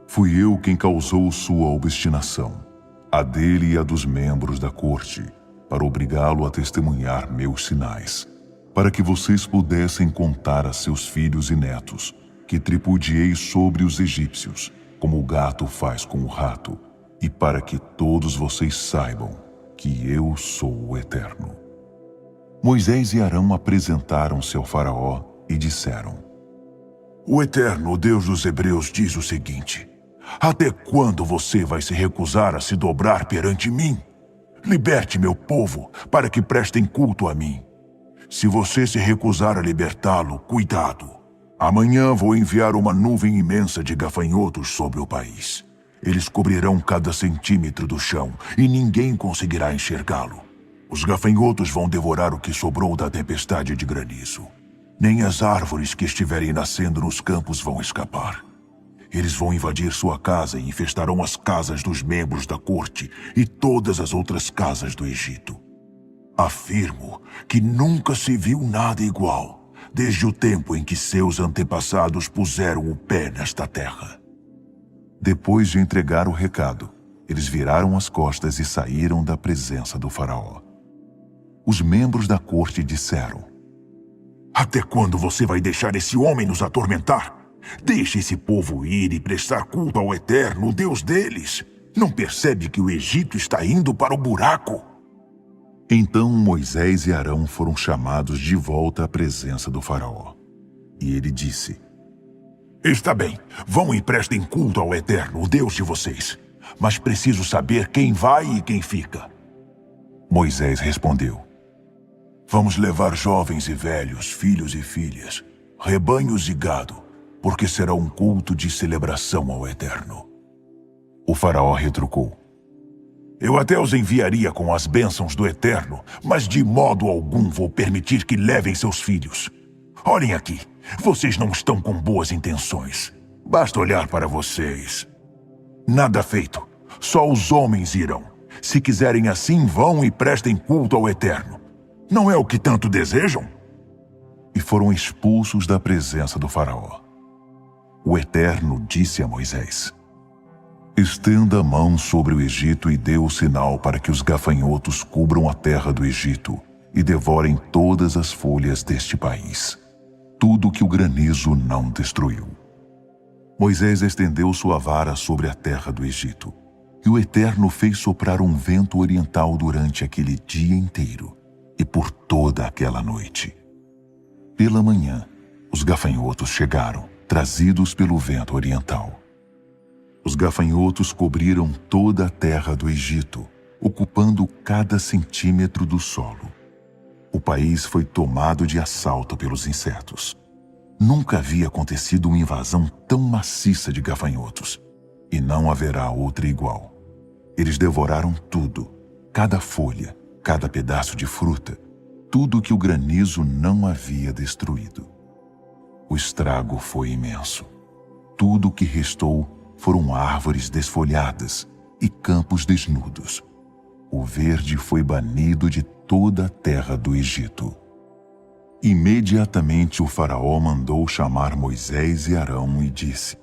Fui eu quem causou sua obstinação, a dele e a dos membros da corte, para obrigá-lo a testemunhar meus sinais, para que vocês pudessem contar a seus filhos e netos que tripudiei sobre os egípcios, como o gato faz com o rato, e para que todos vocês saibam que eu sou o Eterno. Moisés e Arão apresentaram-se ao faraó e disseram: O Eterno, o Deus dos Hebreus, diz o seguinte: Até quando você vai se recusar a se dobrar perante mim? Liberte meu povo, para que prestem culto a mim. Se você se recusar a libertá-lo, cuidado. Amanhã vou enviar uma nuvem imensa de gafanhotos sobre o país. Eles cobrirão cada centímetro do chão e ninguém conseguirá enxergá-lo. Os gafanhotos vão devorar o que sobrou da tempestade de granizo. Nem as árvores que estiverem nascendo nos campos vão escapar. Eles vão invadir sua casa e infestarão as casas dos membros da corte e todas as outras casas do Egito. Afirmo que nunca se viu nada igual, desde o tempo em que seus antepassados puseram o pé nesta terra. Depois de entregar o recado, eles viraram as costas e saíram da presença do faraó. Os membros da corte disseram: Até quando você vai deixar esse homem nos atormentar? Deixe esse povo ir e prestar culto ao Eterno, o Deus deles. Não percebe que o Egito está indo para o buraco? Então Moisés e Arão foram chamados de volta à presença do faraó. E ele disse: Está bem, vão e prestem culto ao Eterno, o Deus de vocês. Mas preciso saber quem vai e quem fica. Moisés respondeu: Vamos levar jovens e velhos, filhos e filhas, rebanhos e gado, porque será um culto de celebração ao Eterno. O faraó retrucou: Eu até os enviaria com as bênçãos do Eterno, mas de modo algum vou permitir que levem seus filhos. Olhem aqui, vocês não estão com boas intenções. Basta olhar para vocês. Nada feito, só os homens irão. Se quiserem assim, vão e prestem culto ao Eterno. Não é o que tanto desejam? E foram expulsos da presença do faraó. O Eterno disse a Moisés: Estenda a mão sobre o Egito e dê o sinal para que os gafanhotos cubram a terra do Egito e devorem todas as folhas deste país, tudo que o granizo não destruiu. Moisés estendeu sua vara sobre a terra do Egito, e o Eterno fez soprar um vento oriental durante aquele dia inteiro e por toda aquela noite. Pela manhã, os gafanhotos chegaram, trazidos pelo vento oriental. Os gafanhotos cobriram toda a terra do Egito, ocupando cada centímetro do solo. O país foi tomado de assalto pelos insetos. Nunca havia acontecido uma invasão tão maciça de gafanhotos, e não haverá outra igual. Eles devoraram tudo, cada folha, cada pedaço de fruta, tudo que o granizo não havia destruído. O estrago foi imenso. Tudo o que restou foram árvores desfolhadas e campos desnudos. O verde foi banido de toda a terra do Egito. Imediatamente o faraó mandou chamar Moisés e Arão e disse: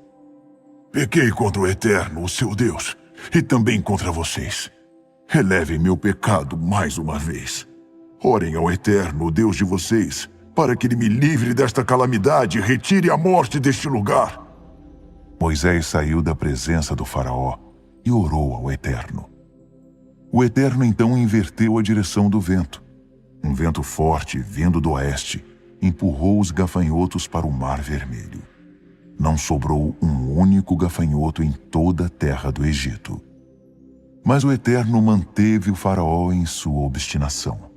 Pequei contra o Eterno, o seu Deus, e também contra vocês. Relevem meu pecado mais uma vez. Orem ao Eterno, o Deus de vocês, para que ele me livre desta calamidade e retire a morte deste lugar. Moisés saiu da presença do faraó e orou ao Eterno. O Eterno então inverteu a direção do vento. Um vento forte, vindo do oeste, empurrou os gafanhotos para o Mar Vermelho. Não sobrou um único gafanhoto em toda a terra do Egito. Mas o Eterno manteve o faraó em sua obstinação.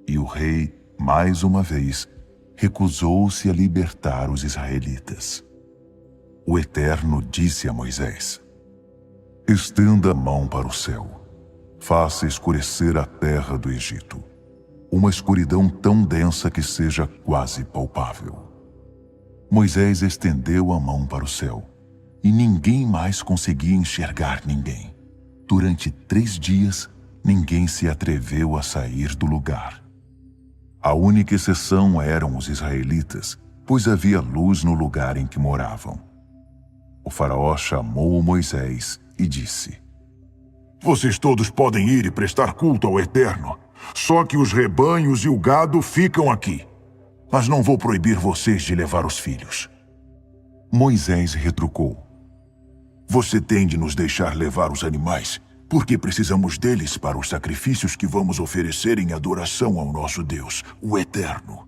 E o rei, mais uma vez, recusou-se a libertar os israelitas. O Eterno disse a Moisés: Estenda a mão para o céu. Faça escurecer a terra do Egito. Uma escuridão tão densa que seja quase palpável. Moisés estendeu a mão para o céu, e ninguém mais conseguia enxergar ninguém. Durante 3 dias, ninguém se atreveu a sair do lugar. A única exceção eram os israelitas, pois havia luz no lugar em que moravam. O faraó chamou Moisés e disse: Vocês todos podem ir e prestar culto ao Eterno, só que os rebanhos e o gado ficam aqui. Mas não vou proibir vocês de levar os filhos. Moisés retrucou: Você tem de nos deixar levar os animais, porque precisamos deles para os sacrifícios que vamos oferecer em adoração ao nosso Deus, o Eterno.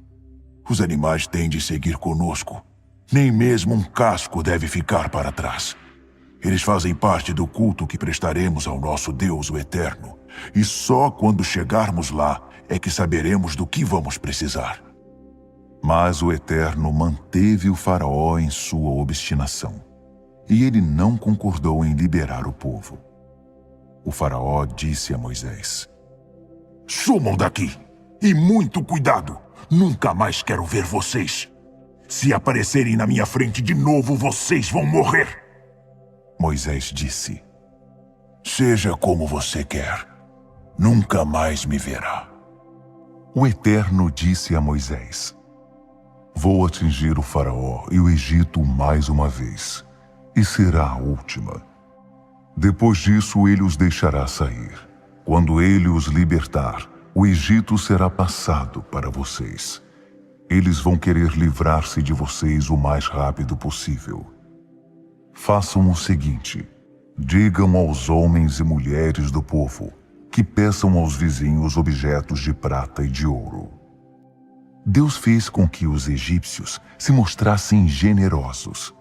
Os animais têm de seguir conosco. Nem mesmo um casco deve ficar para trás. Eles fazem parte do culto que prestaremos ao nosso Deus, o Eterno. E só quando chegarmos lá é que saberemos do que vamos precisar. Mas o Eterno manteve o faraó em sua obstinação, e ele não concordou em liberar o povo. O faraó disse a Moisés: Sumam daqui! E muito cuidado! Nunca mais quero ver vocês! Se aparecerem na minha frente de novo, vocês vão morrer! Moisés disse: Seja como você quer. Nunca mais me verá. O Eterno disse a Moisés: Vou atingir o faraó e o Egito mais uma vez, e será a última. Depois disso ele os deixará sair. Quando ele os libertar, o Egito será passado para vocês. Eles vão querer livrar-se de vocês o mais rápido possível. Façam o seguinte: Digam aos homens e mulheres do povo que peçam aos vizinhos objetos de prata e de ouro. Deus fez com que os egípcios se mostrassem generosos.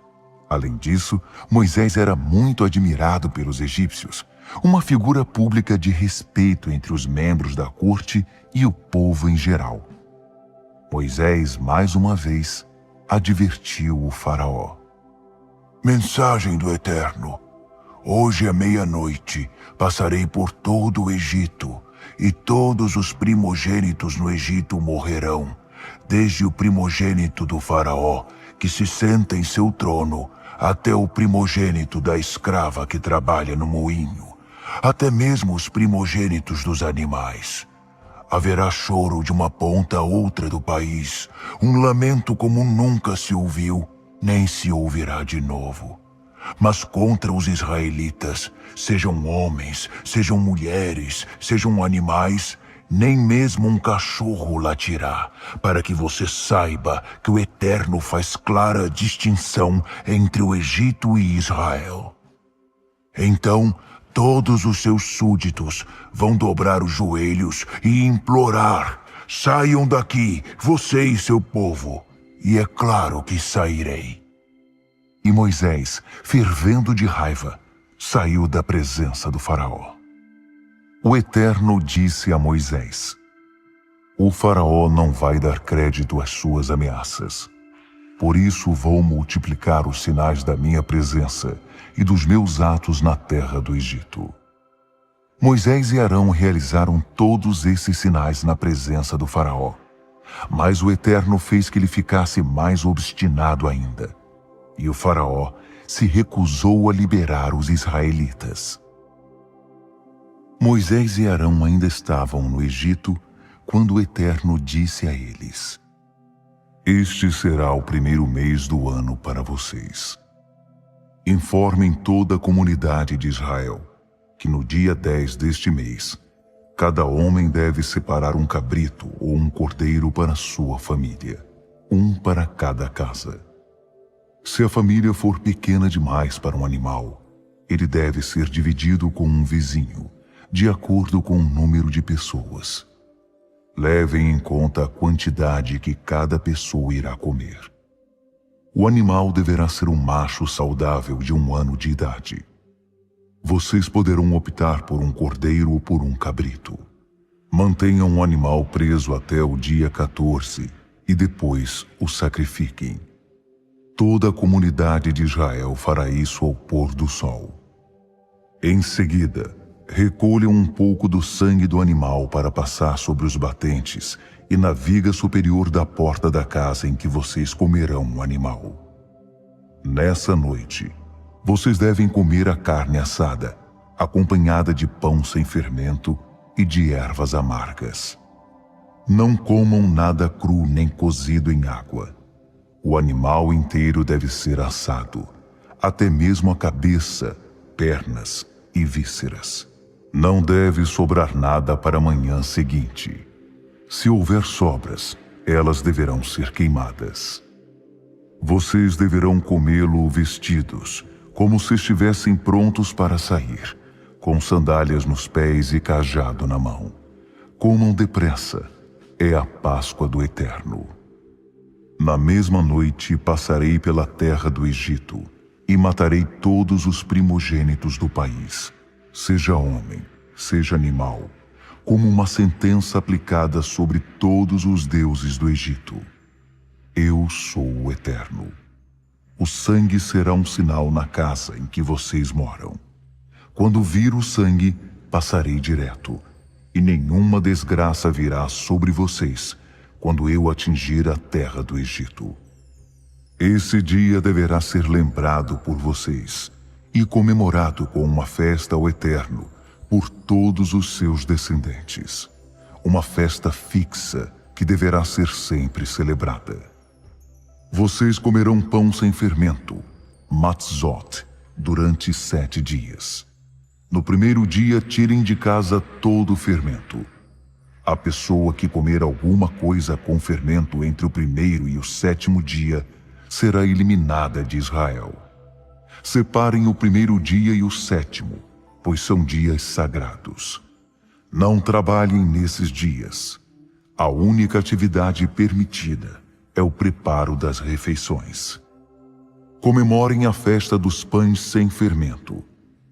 Além disso, Moisés era muito admirado pelos egípcios, uma figura pública de respeito entre os membros da corte e o povo em geral. Moisés, mais uma vez, advertiu o faraó. Mensagem do Eterno. Hoje à meia-noite passarei por todo o Egito, e todos os primogênitos no Egito morrerão, desde o primogênito do faraó, que se senta em seu trono, até o primogênito da escrava que trabalha no moinho, até mesmo os primogênitos dos animais. Haverá choro de uma ponta a outra do país, um lamento como nunca se ouviu, nem se ouvirá de novo. Mas contra os israelitas, sejam homens, sejam mulheres, sejam animais, nem mesmo um cachorro latirá, para que você saiba que o Eterno faz clara distinção entre o Egito e Israel. Então, todos os seus súditos vão dobrar os joelhos e implorar: saiam daqui, você e seu povo. E é claro que sairei. E Moisés, fervendo de raiva, saiu da presença do faraó. O Eterno disse a Moisés: o faraó não vai dar crédito às suas ameaças. Por isso vou multiplicar os sinais da minha presença e dos meus atos na terra do Egito. Moisés e Arão realizaram todos esses sinais na presença do faraó. Mas o Eterno fez que ele ficasse mais obstinado ainda. E o faraó se recusou a liberar os israelitas. Moisés e Arão ainda estavam no Egito quando o Eterno disse a eles: este será o primeiro mês do ano para vocês. Informem toda a comunidade de Israel que no dia 10 deste mês, cada homem deve separar um cabrito ou um cordeiro para sua família, um para cada casa. Se a família for pequena demais para um animal, ele deve ser dividido com um vizinho, de acordo com o número de pessoas. Levem em conta a quantidade que cada pessoa irá comer. O animal deverá ser um macho saudável de 1 ano de idade. Vocês poderão optar por um cordeiro ou por um cabrito. Mantenham o animal preso até o dia 14 e depois o sacrifiquem. Toda a comunidade de Israel fará isso ao pôr do sol. Em seguida, recolham um pouco do sangue do animal para passar sobre os batentes e na viga superior da porta da casa em que vocês comerão o animal. Nessa noite, vocês devem comer a carne assada, acompanhada de pão sem fermento e de ervas amargas. Não comam nada cru nem cozido em água. O animal inteiro deve ser assado, até mesmo a cabeça, pernas e vísceras. Não deve sobrar nada para a manhã seguinte. Se houver sobras, elas deverão ser queimadas. Vocês deverão comê-lo vestidos, como se estivessem prontos para sair, com sandálias nos pés e cajado na mão. Comam depressa, é a Páscoa do Eterno. Na mesma noite passarei pela terra do Egito e matarei todos os primogênitos do país, seja homem, seja animal, como uma sentença aplicada sobre todos os deuses do Egito. Eu sou o Eterno. O sangue será um sinal na casa em que vocês moram. Quando vir o sangue, passarei direto, e nenhuma desgraça virá sobre vocês quando eu atingir a terra do Egito. Esse dia deverá ser lembrado por vocês e comemorado com uma festa ao Eterno por todos os seus descendentes. Uma festa fixa que deverá ser sempre celebrada. Vocês comerão pão sem fermento, matzot, durante 7 dias. No primeiro dia, tirem de casa todo o fermento. A pessoa que comer alguma coisa com fermento entre o primeiro e o 7º dia será eliminada de Israel. Separem o primeiro dia e o sétimo, pois são dias sagrados. Não trabalhem nesses dias. A única atividade permitida é o preparo das refeições. Comemorem a festa dos pães sem fermento.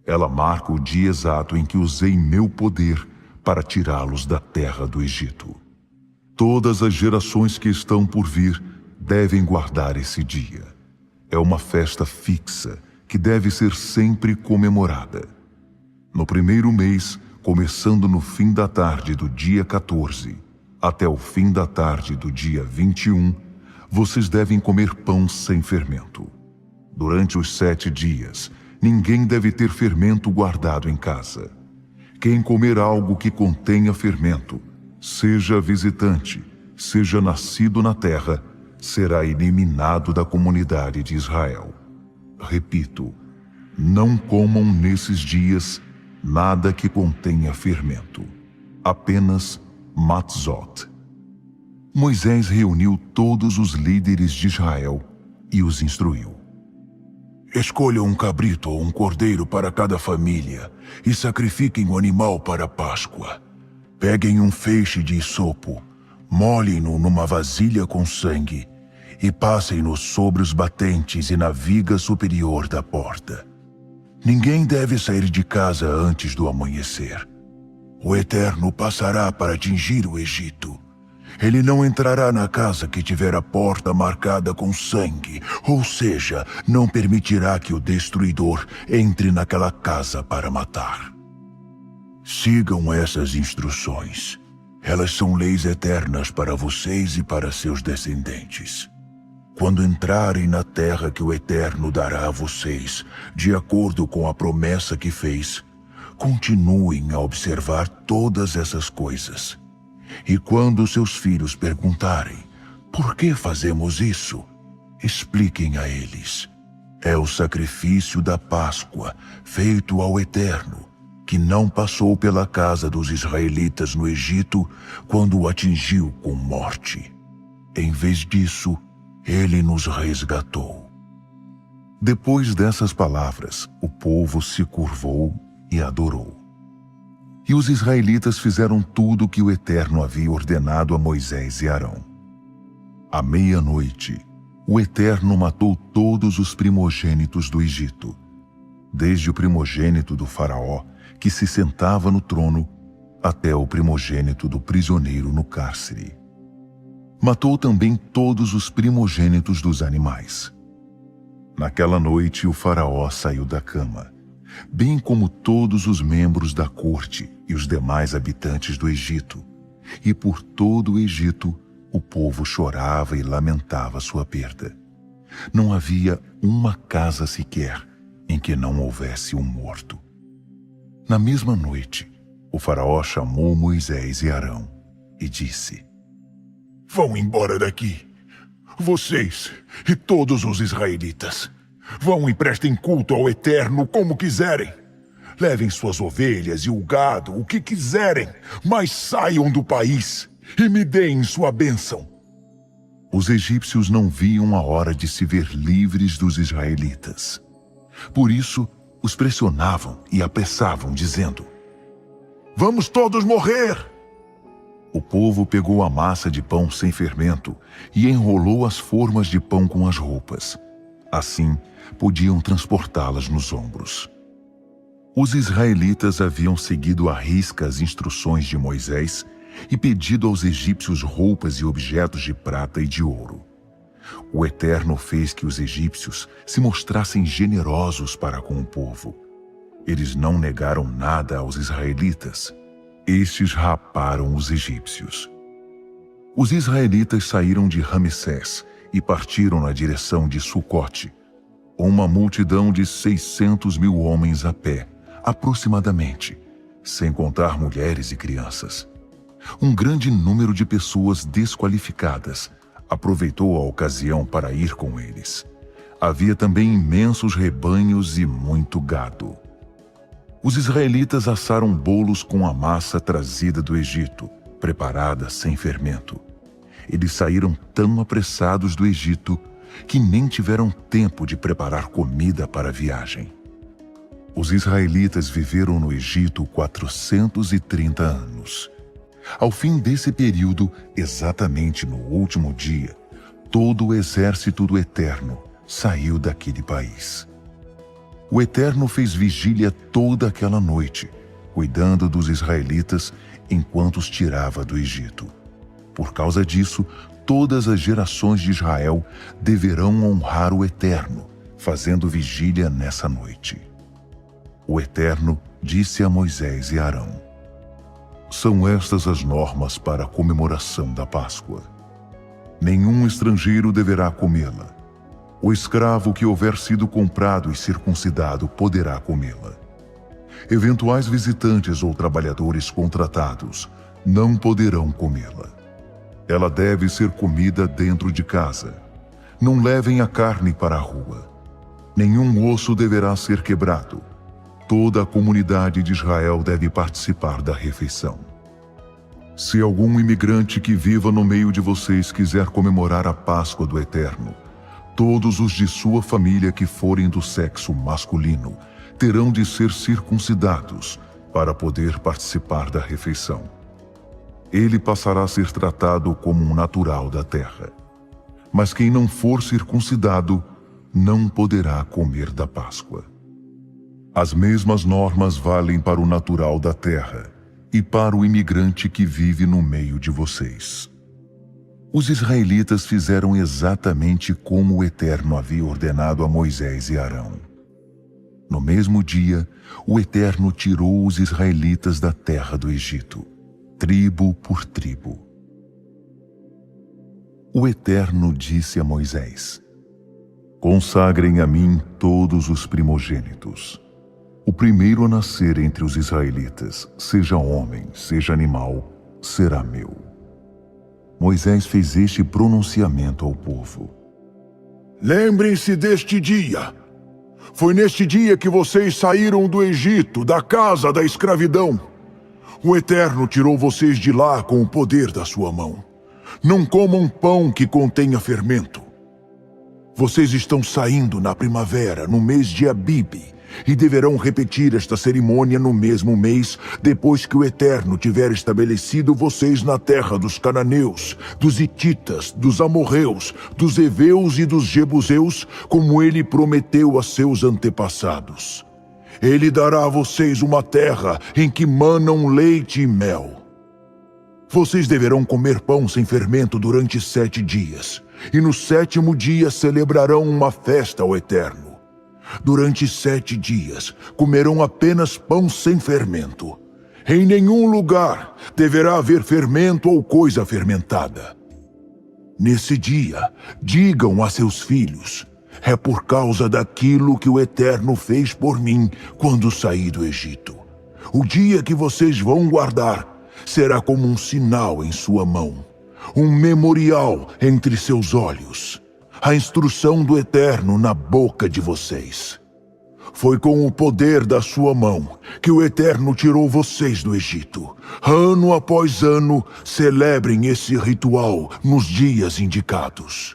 Ela marca o dia exato em que usei meu poder para tirá-los da terra do Egito. Todas as gerações que estão por vir devem guardar esse dia. É uma festa fixa que deve ser sempre comemorada. No primeiro mês, começando no fim da tarde do dia 14, até o fim da tarde do dia 21, vocês devem comer pão sem fermento. Durante os 7 dias, ninguém deve ter fermento guardado em casa. Quem comer algo que contenha fermento, seja visitante, seja nascido na terra, será eliminado da comunidade de Israel. Repito, não comam nesses dias nada que contenha fermento, apenas matzot. Moisés reuniu todos os líderes de Israel e os instruiu. Escolham um cabrito ou um cordeiro para cada família e sacrifiquem o animal para a Páscoa. Peguem um feixe de isopo, molhem-no numa vasilha com sangue e passem-no sobre os batentes e na viga superior da porta. Ninguém deve sair de casa antes do amanhecer. O Eterno passará para atingir o Egito. Ele não entrará na casa que tiver a porta marcada com sangue, ou seja, não permitirá que o destruidor entre naquela casa para matar. Sigam essas instruções. Elas são leis eternas para vocês e para seus descendentes. Quando entrarem na terra que o Eterno dará a vocês, de acordo com a promessa que fez, continuem a observar todas essas coisas. E quando seus filhos perguntarem, por que fazemos isso? Expliquem a eles. É o sacrifício da Páscoa, feito ao Eterno, que não passou pela casa dos israelitas no Egito quando o atingiu com morte. Em vez disso, ele nos resgatou. Depois dessas palavras, o povo se curvou e adorou. E os israelitas fizeram tudo o que o Eterno havia ordenado a Moisés e Arão. À meia-noite, o Eterno matou todos os primogênitos do Egito, desde o primogênito do faraó, que se sentava no trono, até o primogênito do prisioneiro no cárcere. Matou também todos os primogênitos dos animais. Naquela noite o faraó saiu da cama, bem como todos os membros da corte e os demais habitantes do Egito, e por todo o Egito o povo chorava e lamentava sua perda. Não havia uma casa sequer em que não houvesse um morto. Na mesma noite, o faraó chamou Moisés e Arão e disse: Vão embora daqui, vocês e todos os israelitas. Vão e prestem culto ao Eterno como quiserem. Levem suas ovelhas e o gado, o que quiserem, mas saiam do país e me deem sua bênção. Os egípcios não viam a hora de se ver livres dos israelitas. Por isso, os pressionavam e apressavam, dizendo: Vamos todos morrer! O povo pegou a massa de pão sem fermento e enrolou as formas de pão com as roupas. Assim, podiam transportá-las nos ombros. Os israelitas haviam seguido à risca as instruções de Moisés e pedido aos egípcios roupas e objetos de prata e de ouro. O Eterno fez que os egípcios se mostrassem generosos para com o povo. Eles não negaram nada aos israelitas. Estes raparam os egípcios. Os israelitas saíram de Ramessés e partiram na direção de Sucote. Uma multidão de 600.000 homens a pé, aproximadamente, sem contar mulheres e crianças. Um grande número de pessoas desqualificadas aproveitou a ocasião para ir com eles. Havia também imensos rebanhos e muito gado. Os israelitas assaram bolos com a massa trazida do Egito, preparada sem fermento. Eles saíram tão apressados do Egito que nem tiveram tempo de preparar comida para a viagem. Os israelitas viveram no Egito 430 anos. Ao fim desse período, exatamente no último dia, todo o exército do Eterno saiu daquele país. O Eterno fez vigília toda aquela noite, cuidando dos israelitas enquanto os tirava do Egito. Por causa disso, todas as gerações de Israel deverão honrar o Eterno, fazendo vigília nessa noite. O Eterno disse a Moisés e Arão: são estas as normas para a comemoração da Páscoa. Nenhum estrangeiro deverá comê-la. O escravo que houver sido comprado e circuncidado poderá comê-la. Eventuais visitantes ou trabalhadores contratados não poderão comê-la. Ela deve ser comida dentro de casa. Não levem a carne para a rua. Nenhum osso deverá ser quebrado. Toda a comunidade de Israel deve participar da refeição. Se algum imigrante que viva no meio de vocês quiser comemorar a Páscoa do Eterno, todos os de sua família que forem do sexo masculino terão de ser circuncidados para poder participar da refeição. Ele passará a ser tratado como um natural da terra. Mas quem não for circuncidado não poderá comer da Páscoa. As mesmas normas valem para o natural da terra e para o imigrante que vive no meio de vocês. Os israelitas fizeram exatamente como o Eterno havia ordenado a Moisés e Arão. No mesmo dia, o Eterno tirou os israelitas da terra do Egito, tribo por tribo. O Eterno disse a Moisés: consagrem a mim todos os primogênitos. O primeiro a nascer entre os israelitas, seja homem, seja animal, será meu. Moisés fez este pronunciamento ao povo: lembrem-se deste dia. Foi neste dia que vocês saíram do Egito, da casa da escravidão. O Eterno tirou vocês de lá com o poder da sua mão. Não comam pão que contenha fermento. Vocês estão saindo na primavera, no mês de Abibe, e deverão repetir esta cerimônia no mesmo mês, depois que o Eterno tiver estabelecido vocês na terra dos cananeus, dos hititas, dos amorreus, dos heveus e dos jebuseus, como ele prometeu a seus antepassados. Ele dará a vocês uma terra em que manam leite e mel. Vocês deverão comer pão sem fermento durante 7 dias, e no 7º dia celebrarão uma festa ao Eterno. Durante 7 dias comerão apenas pão sem fermento. Em nenhum lugar deverá haver fermento ou coisa fermentada. Nesse dia, digam a seus filhos: é por causa daquilo que o Eterno fez por mim quando saí do Egito. O dia que vocês vão guardar será como um sinal em sua mão, um memorial entre seus olhos. A instrução do Eterno na boca de vocês. Foi com o poder da sua mão que o Eterno tirou vocês do Egito. Ano após ano, celebrem esse ritual nos dias indicados.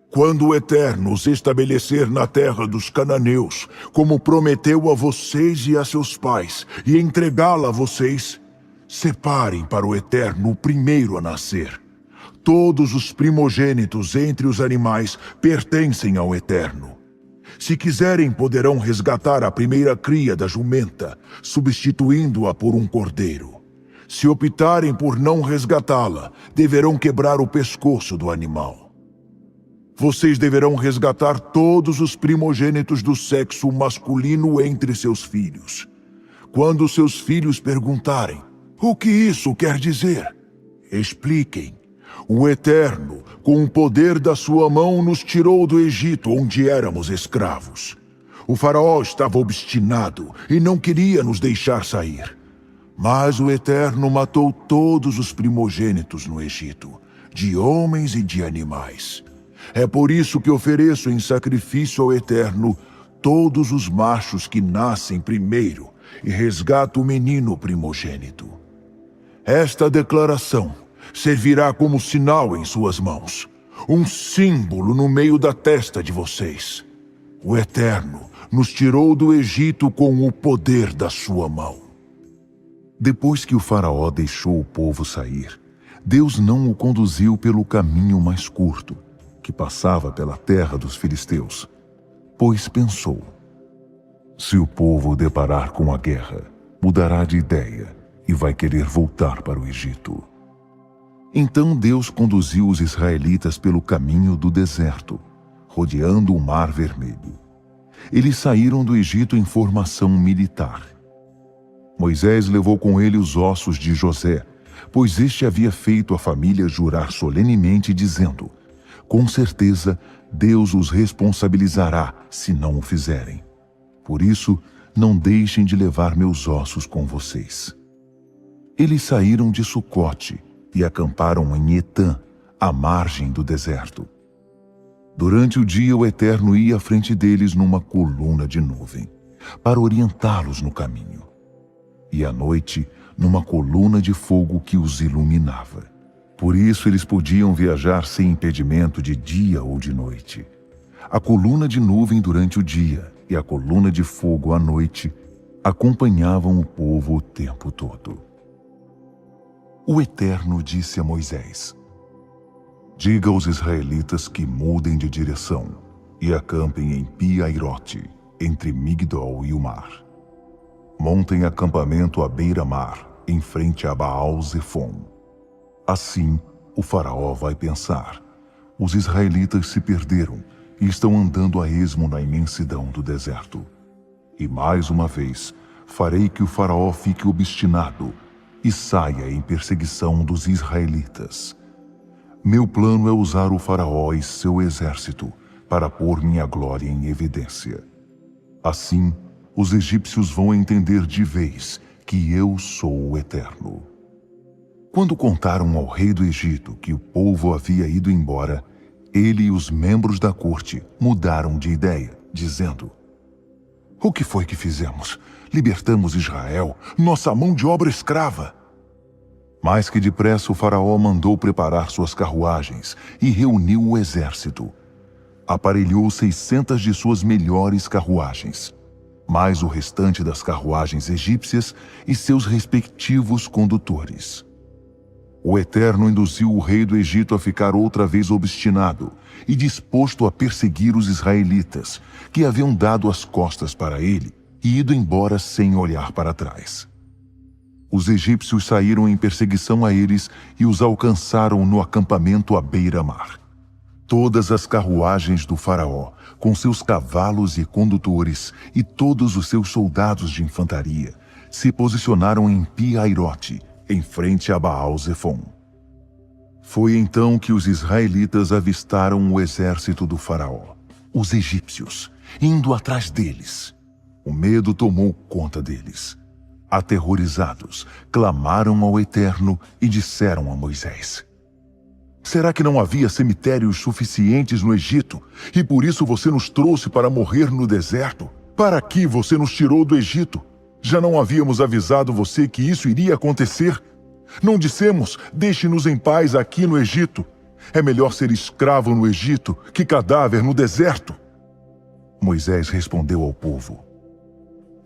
Quando o Eterno os estabelecer na terra dos cananeus, como prometeu a vocês e a seus pais, e entregá-la a vocês, separem para o Eterno o primeiro a nascer. Todos os primogênitos entre os animais pertencem ao Eterno. Se quiserem, poderão resgatar a primeira cria da jumenta, substituindo-a por um cordeiro. Se optarem por não resgatá-la, deverão quebrar o pescoço do animal. Vocês deverão resgatar todos os primogênitos do sexo masculino entre seus filhos. Quando seus filhos perguntarem: o que isso quer dizer? Expliquem: o Eterno, com o poder da sua mão, nos tirou do Egito, onde éramos escravos. O faraó estava obstinado e não queria nos deixar sair. Mas o Eterno matou todos os primogênitos no Egito, de homens e de animais. É por isso que ofereço em sacrifício ao Eterno todos os machos que nascem primeiro e resgato o menino primogênito. Esta declaração servirá como sinal em suas mãos. um símbolo no meio da testa de vocês. O Eterno nos tirou do Egito com o poder da sua mão. Depois que o faraó deixou o povo sair, Deus não o conduziu pelo caminho mais curto, que passava pela terra dos filisteus, pois pensou: se o povo deparar com a guerra, mudará de ideia e vai querer voltar para o Egito. Então Deus conduziu os israelitas pelo caminho do deserto, rodeando o Mar Vermelho. Eles saíram do Egito em formação militar. Moisés levou com ele os ossos de José, pois este havia feito a família jurar solenemente, dizendo: com certeza Deus os responsabilizará se não o fizerem. Por isso, não deixem de levar meus ossos com vocês. Eles saíram de Sucote e acamparam em Etã, à margem do deserto. Durante o dia, o Eterno ia à frente deles numa coluna de nuvem, para orientá-los no caminho. E à noite, numa coluna de fogo que os iluminava. Por isso eles podiam viajar sem impedimento de dia ou de noite. A coluna de nuvem durante o dia e a coluna de fogo à noite acompanhavam o povo o tempo todo. O Eterno disse a Moisés: diga aos israelitas que mudem de direção e acampem em Pi-Hairote, entre Migdol e o mar. Montem acampamento à beira-mar, em frente a Baal-Zefon. Assim, o faraó vai pensar: os israelitas se perderam e estão andando a esmo na imensidão do deserto. E mais uma vez, farei que o faraó fique obstinado e saia em perseguição dos israelitas. Meu plano é usar o faraó e seu exército para pôr minha glória em evidência. Assim, os egípcios vão entender de vez que eu sou o Eterno. Quando contaram ao rei do Egito que o povo havia ido embora, ele e os membros da corte mudaram de ideia, dizendo: o que foi que fizemos? Libertamos Israel, nossa mão de obra escrava. Mais que depressa, o faraó mandou preparar suas carruagens e reuniu o exército. Aparelhou 600 de suas melhores carruagens, mais o restante das carruagens egípcias e seus respectivos condutores. O Eterno induziu o rei do Egito a ficar outra vez obstinado e disposto a perseguir os israelitas, que haviam dado as costas para ele e ido embora sem olhar para trás. Os egípcios saíram em perseguição a eles e os alcançaram no acampamento à beira-mar. Todas as carruagens do faraó, com seus cavalos e condutores, e todos os seus soldados de infantaria, se posicionaram em Pi-Hairote, em frente a Baal-Zefon. Foi então que os israelitas avistaram o exército do faraó, os egípcios, indo atrás deles. O medo tomou conta deles. Aterrorizados, clamaram ao Eterno e disseram a Moisés: será que não havia cemitérios suficientes no Egito, e por isso você nos trouxe para morrer no deserto? Para que você nos tirou do Egito? Já não havíamos avisado você que isso iria acontecer? Não dissemos: deixe-nos em paz aqui no Egito? É melhor ser escravo no Egito que cadáver no deserto. Moisés respondeu ao povo: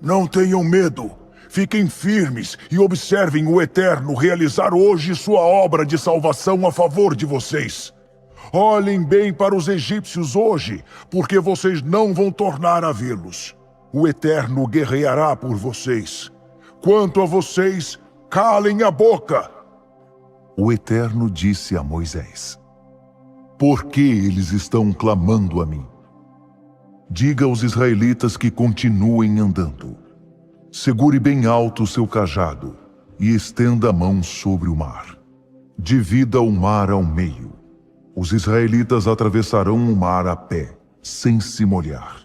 não tenham medo. Fiquem firmes e observem o Eterno realizar hoje sua obra de salvação a favor de vocês. Olhem bem para os egípcios hoje, porque vocês não vão tornar a vê-los. O Eterno guerreará por vocês. Quanto a vocês, calem a boca. O Eterno disse a Moisés: por que eles estão clamando a mim? Diga aos israelitas que continuem andando. Segure bem alto o seu cajado e estenda a mão sobre o mar. Divida o mar ao meio. Os israelitas atravessarão o mar a pé, sem se molhar.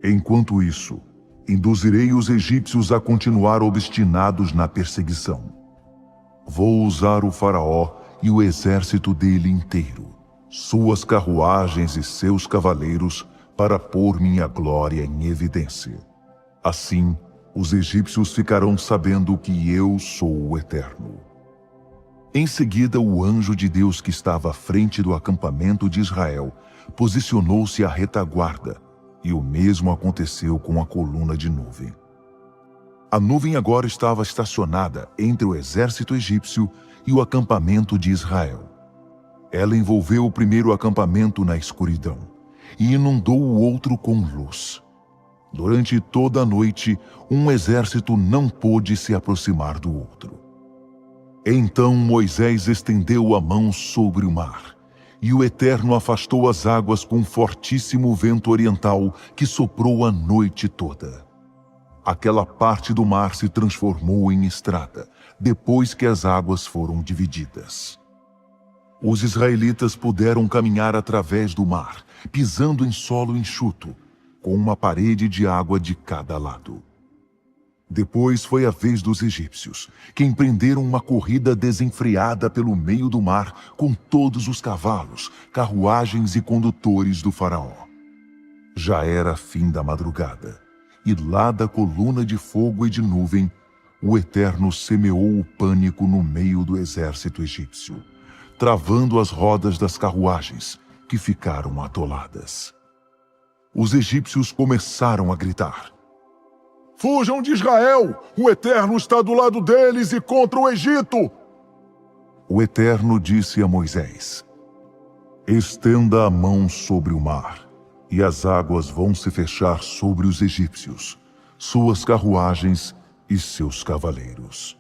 Enquanto isso, induzirei os egípcios a continuar obstinados na perseguição. Vou usar o faraó e o exército dele inteiro, suas carruagens e seus cavaleiros, para pôr minha glória em evidência. Assim, os egípcios ficarão sabendo que eu sou o Eterno. Em seguida, o anjo de Deus que estava à frente do acampamento de Israel posicionou-se à retaguarda, e o mesmo aconteceu com a coluna de nuvem. A nuvem agora estava estacionada entre o exército egípcio e o acampamento de Israel. Ela envolveu o primeiro acampamento na escuridão e inundou o outro com luz. Durante toda a noite, um exército não pôde se aproximar do outro. Então Moisés estendeu a mão sobre o mar, e o Eterno afastou as águas com um fortíssimo vento oriental que soprou a noite toda. Aquela parte do mar se transformou em estrada, depois que as águas foram divididas. Os israelitas puderam caminhar através do mar, pisando em solo enxuto, com uma parede de água de cada lado. Depois foi a vez dos egípcios, que empreenderam uma corrida desenfreada pelo meio do mar com todos os cavalos, carruagens e condutores do faraó. Já era fim da madrugada, e lá da coluna de fogo e de nuvem, o Eterno semeou o pânico no meio do exército egípcio, travando as rodas das carruagens, que ficaram atoladas. Os egípcios começaram a gritar: Fujam de Israel! O Eterno está do lado deles e contra o Egito! O Eterno disse a Moisés: Estenda a mão sobre o mar, e as águas vão se fechar sobre os egípcios, suas carruagens e seus cavaleiros.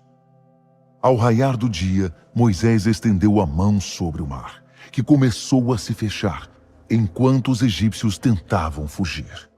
Ao raiar do dia, Moisés estendeu a mão sobre o mar, que começou a se fechar, enquanto os egípcios tentavam fugir.